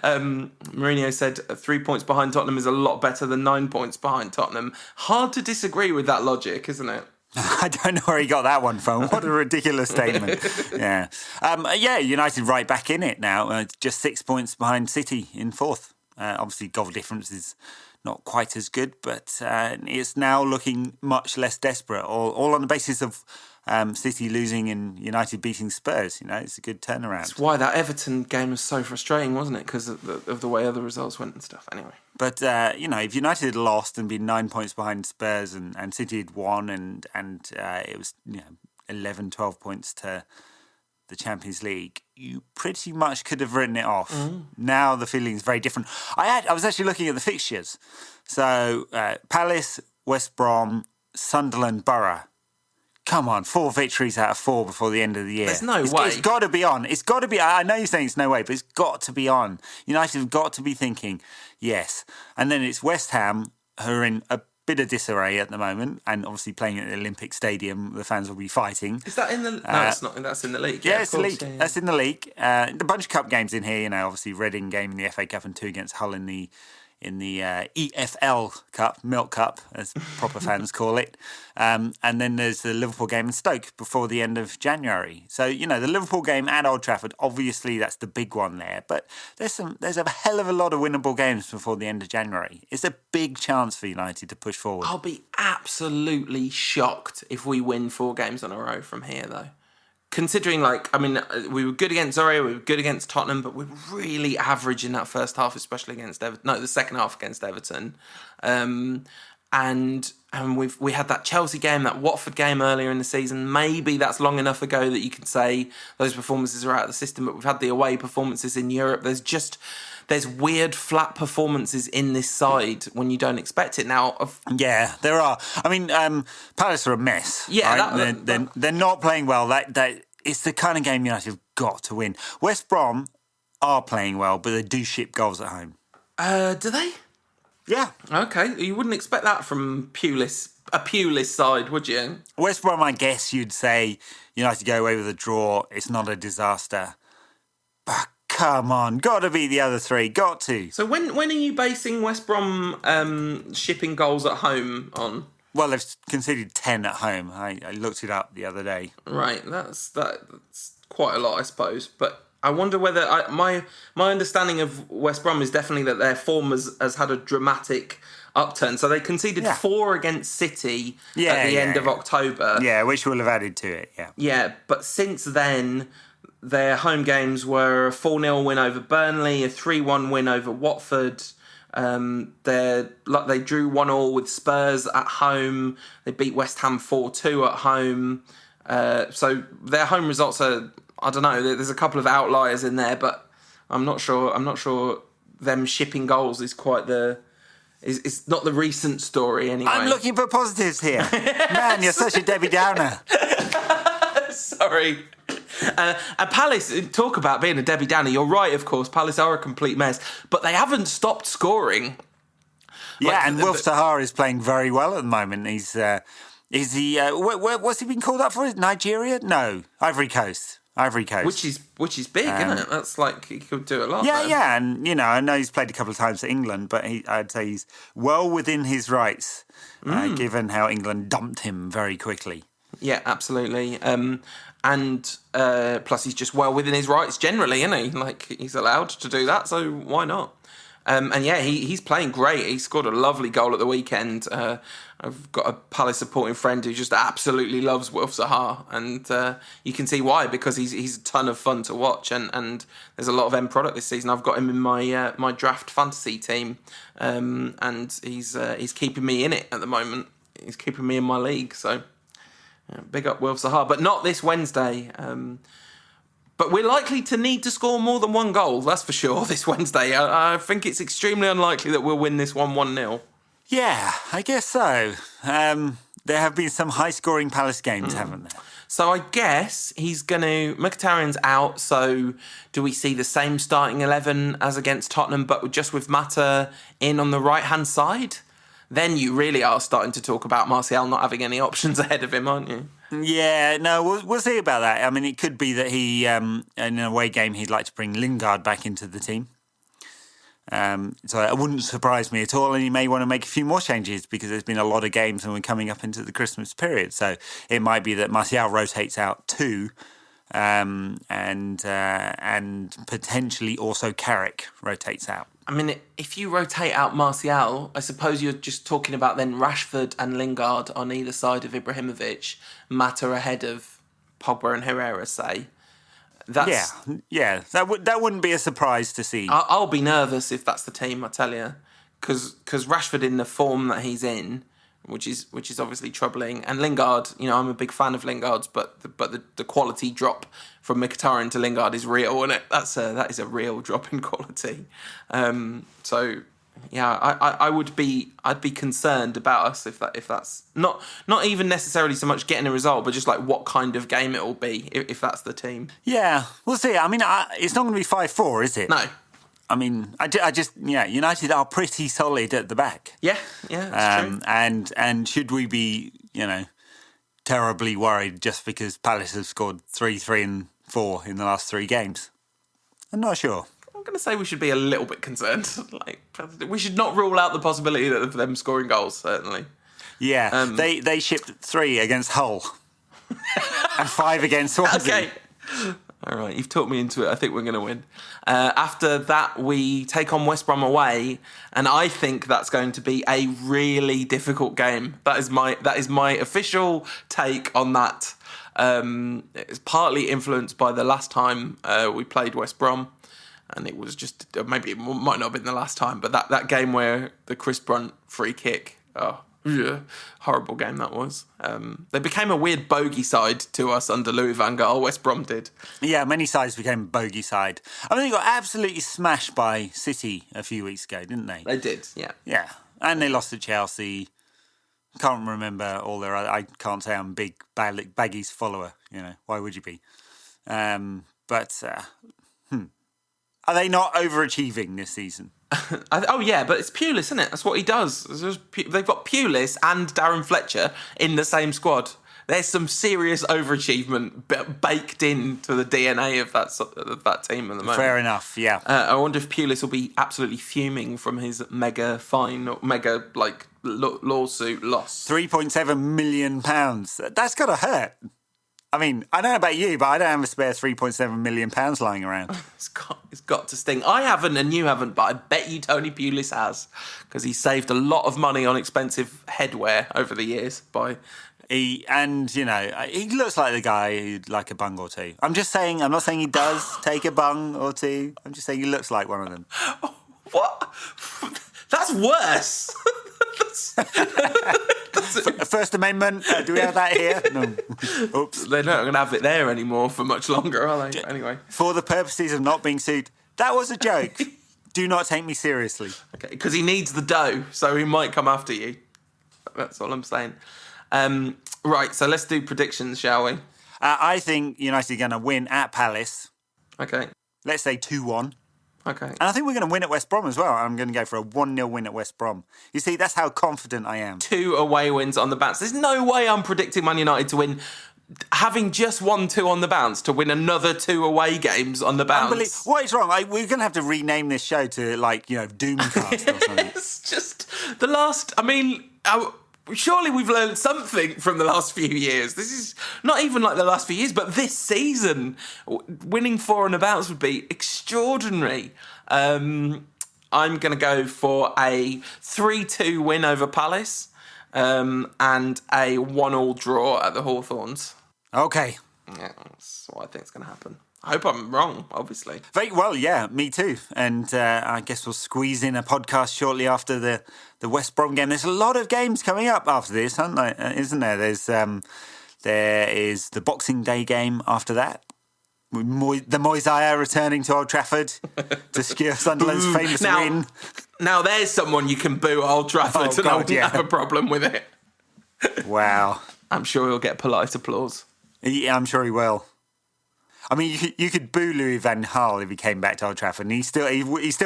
S2: Mourinho said 3 points behind Tottenham is a lot better than 9 points behind Tottenham. Hard to disagree with that logic, isn't it?
S3: I don't know where he got that one from. What a ridiculous statement. Yeah. United right back in it now. Just 6 points behind City in fourth. Obviously, goal difference is not quite as good, but it's now looking much less desperate. All on the basis of City losing and United beating Spurs. It's a good turnaround.
S2: That's why that Everton game was so frustrating, wasn't it? Because of the way other results went and stuff. Anyway.
S3: But, if United had lost and been 9 points behind Spurs and City had won and it was 11, 12 points to the Champions League, you pretty much could have written it off. Now the feeling is very different. I was actually looking at the fixtures. So Palace, West Brom, Sunderland, Borough. Come on, 4 victories out of 4 before the end of the year.
S2: There's no way.
S3: It's got to be on. It's got to be. I know you're saying it's no way, but it's got to be on. United have got to be thinking, yes. And then it's West Ham, who are in a bit of disarray at the moment, and obviously playing at the Olympic Stadium, the fans will be fighting.
S2: Is that in the... No, it's not. That's in the league.
S3: Yeah, it's the league.
S2: Yeah.
S3: That's in the league. The bunch of cup games in here, obviously Reading game in the FA Cup and 2 against Hull in the EFL Cup, Milk Cup, as proper fans call it. And then there's the Liverpool game in Stoke before the end of January. So, the Liverpool game at Old Trafford, obviously that's the big one there. But there's a hell of a lot of winnable games before the end of January. It's a big chance for United to push forward.
S2: I'll be absolutely shocked if we win 4 games in a row from here, though. Considering, we were good against Zorya, we were good against Tottenham, but we were really average in that first half, especially against Everton. No, the second half against Everton. And we had that Chelsea game, that Watford game earlier in the season. Maybe that's long enough ago that you can say those performances are out of the system, but we've had the away performances in Europe. There's weird flat performances in this side when you don't expect it. Now,
S3: yeah, there are. Palace are a mess.
S2: Yeah,
S3: right? They're not playing well. That it's the kind of game United have got to win. West Brom are playing well, but they do ship goals at home.
S2: Do they?
S3: Yeah.
S2: Okay, you wouldn't expect that from a Pulis side, would you?
S3: West Brom, I guess you'd say United go away with a draw. It's not a disaster. But come on, got to beat the other 3, got to.
S2: So when are you basing West Brom shipping goals at home on?
S3: Well, they've conceded 10 at home. I looked it up the other day.
S2: Right, that's quite a lot, I suppose. But I wonder whether my understanding of West Brom is definitely that their form has had a dramatic upturn. So they conceded 4 against City at the end of October.
S3: Yeah, which will have added to it. Yeah.
S2: Yeah, but since then, their home games were a 4-0 win over Burnley, a 3-1 win over Watford. They drew 1-1 with Spurs at home. They beat West Ham 4-2 at home. So their home results are, I don't know, there's a couple of outliers in there, but I'm not sure them shipping goals is quite it's not the recent story anyway.
S3: I'm looking for positives here. Man, you're such a Debbie Downer.
S2: Sorry. And Palace, talk about being a Debbie Downer. You're right, of course. Palace are a complete mess, but they haven't stopped scoring.
S3: Yeah, and Wilf Zaha is playing very well at the moment. He's what's he been called up for? Nigeria? No, Ivory Coast.
S2: Which is big, isn't it? That's like he could do a lot.
S3: Yeah,
S2: there.
S3: yeah, and I know he's played a couple of times for England, but I'd say he's well within his rights, given how England dumped him very quickly.
S2: Yeah, absolutely. And plus, he's just well within his rights generally, isn't he? Like, he's allowed to do that, so why not? And yeah, he's playing great. He scored a lovely goal at the weekend. I've got a Palace supporting friend who just absolutely loves Wilf Zaha, and you can see why, because he's a ton of fun to watch, and there's a lot of end product this season. I've got him in my draft fantasy team, and he's keeping me in it at the moment. He's keeping me in my league, so big up Wilf Zaha, but not this Wednesday. But we're likely to need to score more than 1 goal, that's for sure, this Wednesday. I think it's extremely unlikely that we'll win this 1-0.
S3: Yeah, I guess so. There have been some high-scoring Palace games, haven't there?
S2: So I guess Mkhitaryan's out, so do we see the same starting 11 as against Tottenham, but just with Mata in on the right-hand side? Then you really are starting to talk about Martial not having any options ahead of him, aren't you?
S3: Yeah, no, we'll see about that. I mean, it could be that he, in an away game, he'd like to bring Lingard back into the team. So it wouldn't surprise me at all, and he may want to make a few more changes because there's been a lot of games and we're coming up into the Christmas period. So it might be that Martial rotates out too, and potentially also Carrick rotates out. I
S2: mean, if you rotate out Martial, I suppose you're just talking about then Rashford and Lingard on either side of Ibrahimovic, Mata ahead of Pogba and Herrera, say.
S3: Yeah, that wouldn't be a surprise to see.
S2: I'll be nervous if that's the team, I tell you, because Rashford in the form that he's in, which is obviously troubling, and Lingard, I'm a big fan of Lingard's, but the quality drop from Mkhitaryan to Lingard is real, and that is a real drop in quality. So Yeah, I'd be concerned about us if that's not even necessarily so much getting a result, but just like what kind of game it will be if that's the team.
S3: Yeah, we'll see. I mean, it's not going to be 5-4, is it?
S2: No.
S3: I mean, United are pretty solid at the back.
S2: Yeah, that's true.
S3: And should we be, terribly worried just because Palace have scored 3, 3 and 4 in the last 3 games? I'm not sure.
S2: I'm going to say we should be a little bit concerned. Like, we should not rule out the possibility of them scoring goals, certainly.
S3: Yeah, they shipped 3 against Hull and 5 against Swansea.
S2: Okay. All right, you've talked me into it. I think we're going to win. After that, we take on West Brom away, and I think that's going to be a really difficult game. That is my official take on that. It's partly influenced by the last time we played West Brom, and it was just maybe it might not have been the last time, but that game where the Chris Brunt free kick. Oh. Yeah, horrible game that was. They became a weird bogey side to us under Louis van Gaal. West Brom did.
S3: Yeah, many sides became a bogey side. I mean, they got absolutely smashed by City a few weeks ago, didn't they?
S2: They did, yeah.
S3: Yeah, and they lost to Chelsea. Can't remember all their other... I can't say I'm a big Baggies follower, Why would you be? But are they not overachieving this season?
S2: Oh yeah, but it's Pulis, isn't it? That's what he does. They've got Pulis and Darren Fletcher in the same squad. There's some serious overachievement baked into the DNA of that team at the moment.
S3: Fair enough, yeah.
S2: I wonder if Pulis will be absolutely fuming from his mega fine, lawsuit loss.
S3: £3.7 million. That's got to hurt. I mean, I don't know about you, but I don't have a spare £3.7 million lying around.
S2: It's got to sting. I haven't and you haven't, but I bet you Tony Pulis has, because he saved a lot of money on expensive headwear over the years.
S3: He looks like the guy who'd like a bung or two. I'm just saying, I'm not saying he does take a bung or two. I'm just saying he looks like one of them.
S2: What? That's worse.
S3: First Amendment, do we have that here? No. Oops.
S2: They're not going to have it there anymore for much longer, are they? Anyway.
S3: For the purposes of not being sued, that was a joke. Do not take me seriously.
S2: Okay, because he needs the dough, so he might come after you. That's all I'm saying. Right, so let's do predictions, shall we?
S3: I think United are going to win at Palace.
S2: Okay.
S3: Let's say 2-1.
S2: Okay.
S3: And I think we're going to win at West Brom as well. I'm going to go for a 1-0 win at West Brom. You see, that's how confident I am. 2
S2: away wins on the bounce. There's no way I'm predicting Man United to win, having just won 2 on the bounce, to win another 2 away games on the bounce.
S3: What is wrong? We're going to have to rename this show to, Doomcast or something.
S2: It's just the last... I mean... Surely we've learned something from the last few years. This is not even like the last few years, but this season, winning 4 on the bounce would be extraordinary. I'm going to go for a 3-2 win over Palace and a 1-1 draw at the Hawthorns.
S3: Okay.
S2: Yeah, that's what I think is going to happen. I hope I'm wrong, obviously.
S3: Very well, yeah, me too. And I guess we'll squeeze in a podcast shortly after the West Brom game. There's a lot of games coming up after this, isn't there? There is the Boxing Day game after that. The Moisaya returning to Old Trafford to secure Sunderland's famous win.
S2: Now there's someone you can boo at Old Trafford and I wouldn't have a problem with it.
S3: Wow.
S2: I'm sure he'll get polite applause.
S3: Yeah, I'm sure he will. I mean, you could boo Louis van Gaal if he came back to Old Trafford, and he still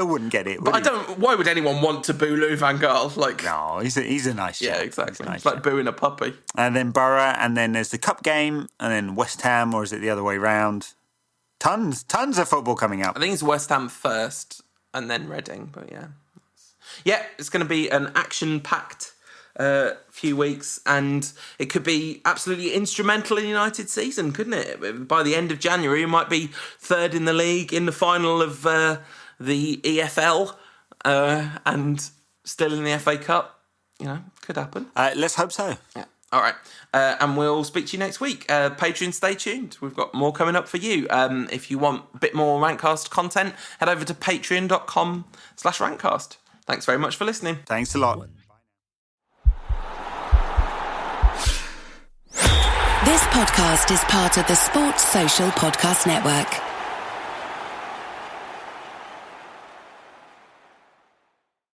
S3: wouldn't get it.
S2: But why would anyone want to boo Louis van Gaal?
S3: No, he's a nice chap.
S2: Yeah, exactly. It's like booing a puppy.
S3: And then Borough, and then there's the Cup game, and then West Ham, or is it the other way round? Tons of football coming up.
S2: I think it's West Ham first, and then Reading. But yeah, it's going to be an action-packed few weeks, and it could be absolutely instrumental in United's season, couldn't it? By the end of January, it might be third in the league, in the final of the EFL, and still in the FA Cup. Could happen.
S3: Let's hope so.
S2: Yeah. All right. And we'll speak to you next week. Patreon, stay tuned. We've got more coming up for you. If you want a bit more Rantcast content, head over to patreon.com/Rantcast. Thanks very much for listening.
S3: Thanks a lot.
S1: This podcast is part of the Sports Social Podcast Network.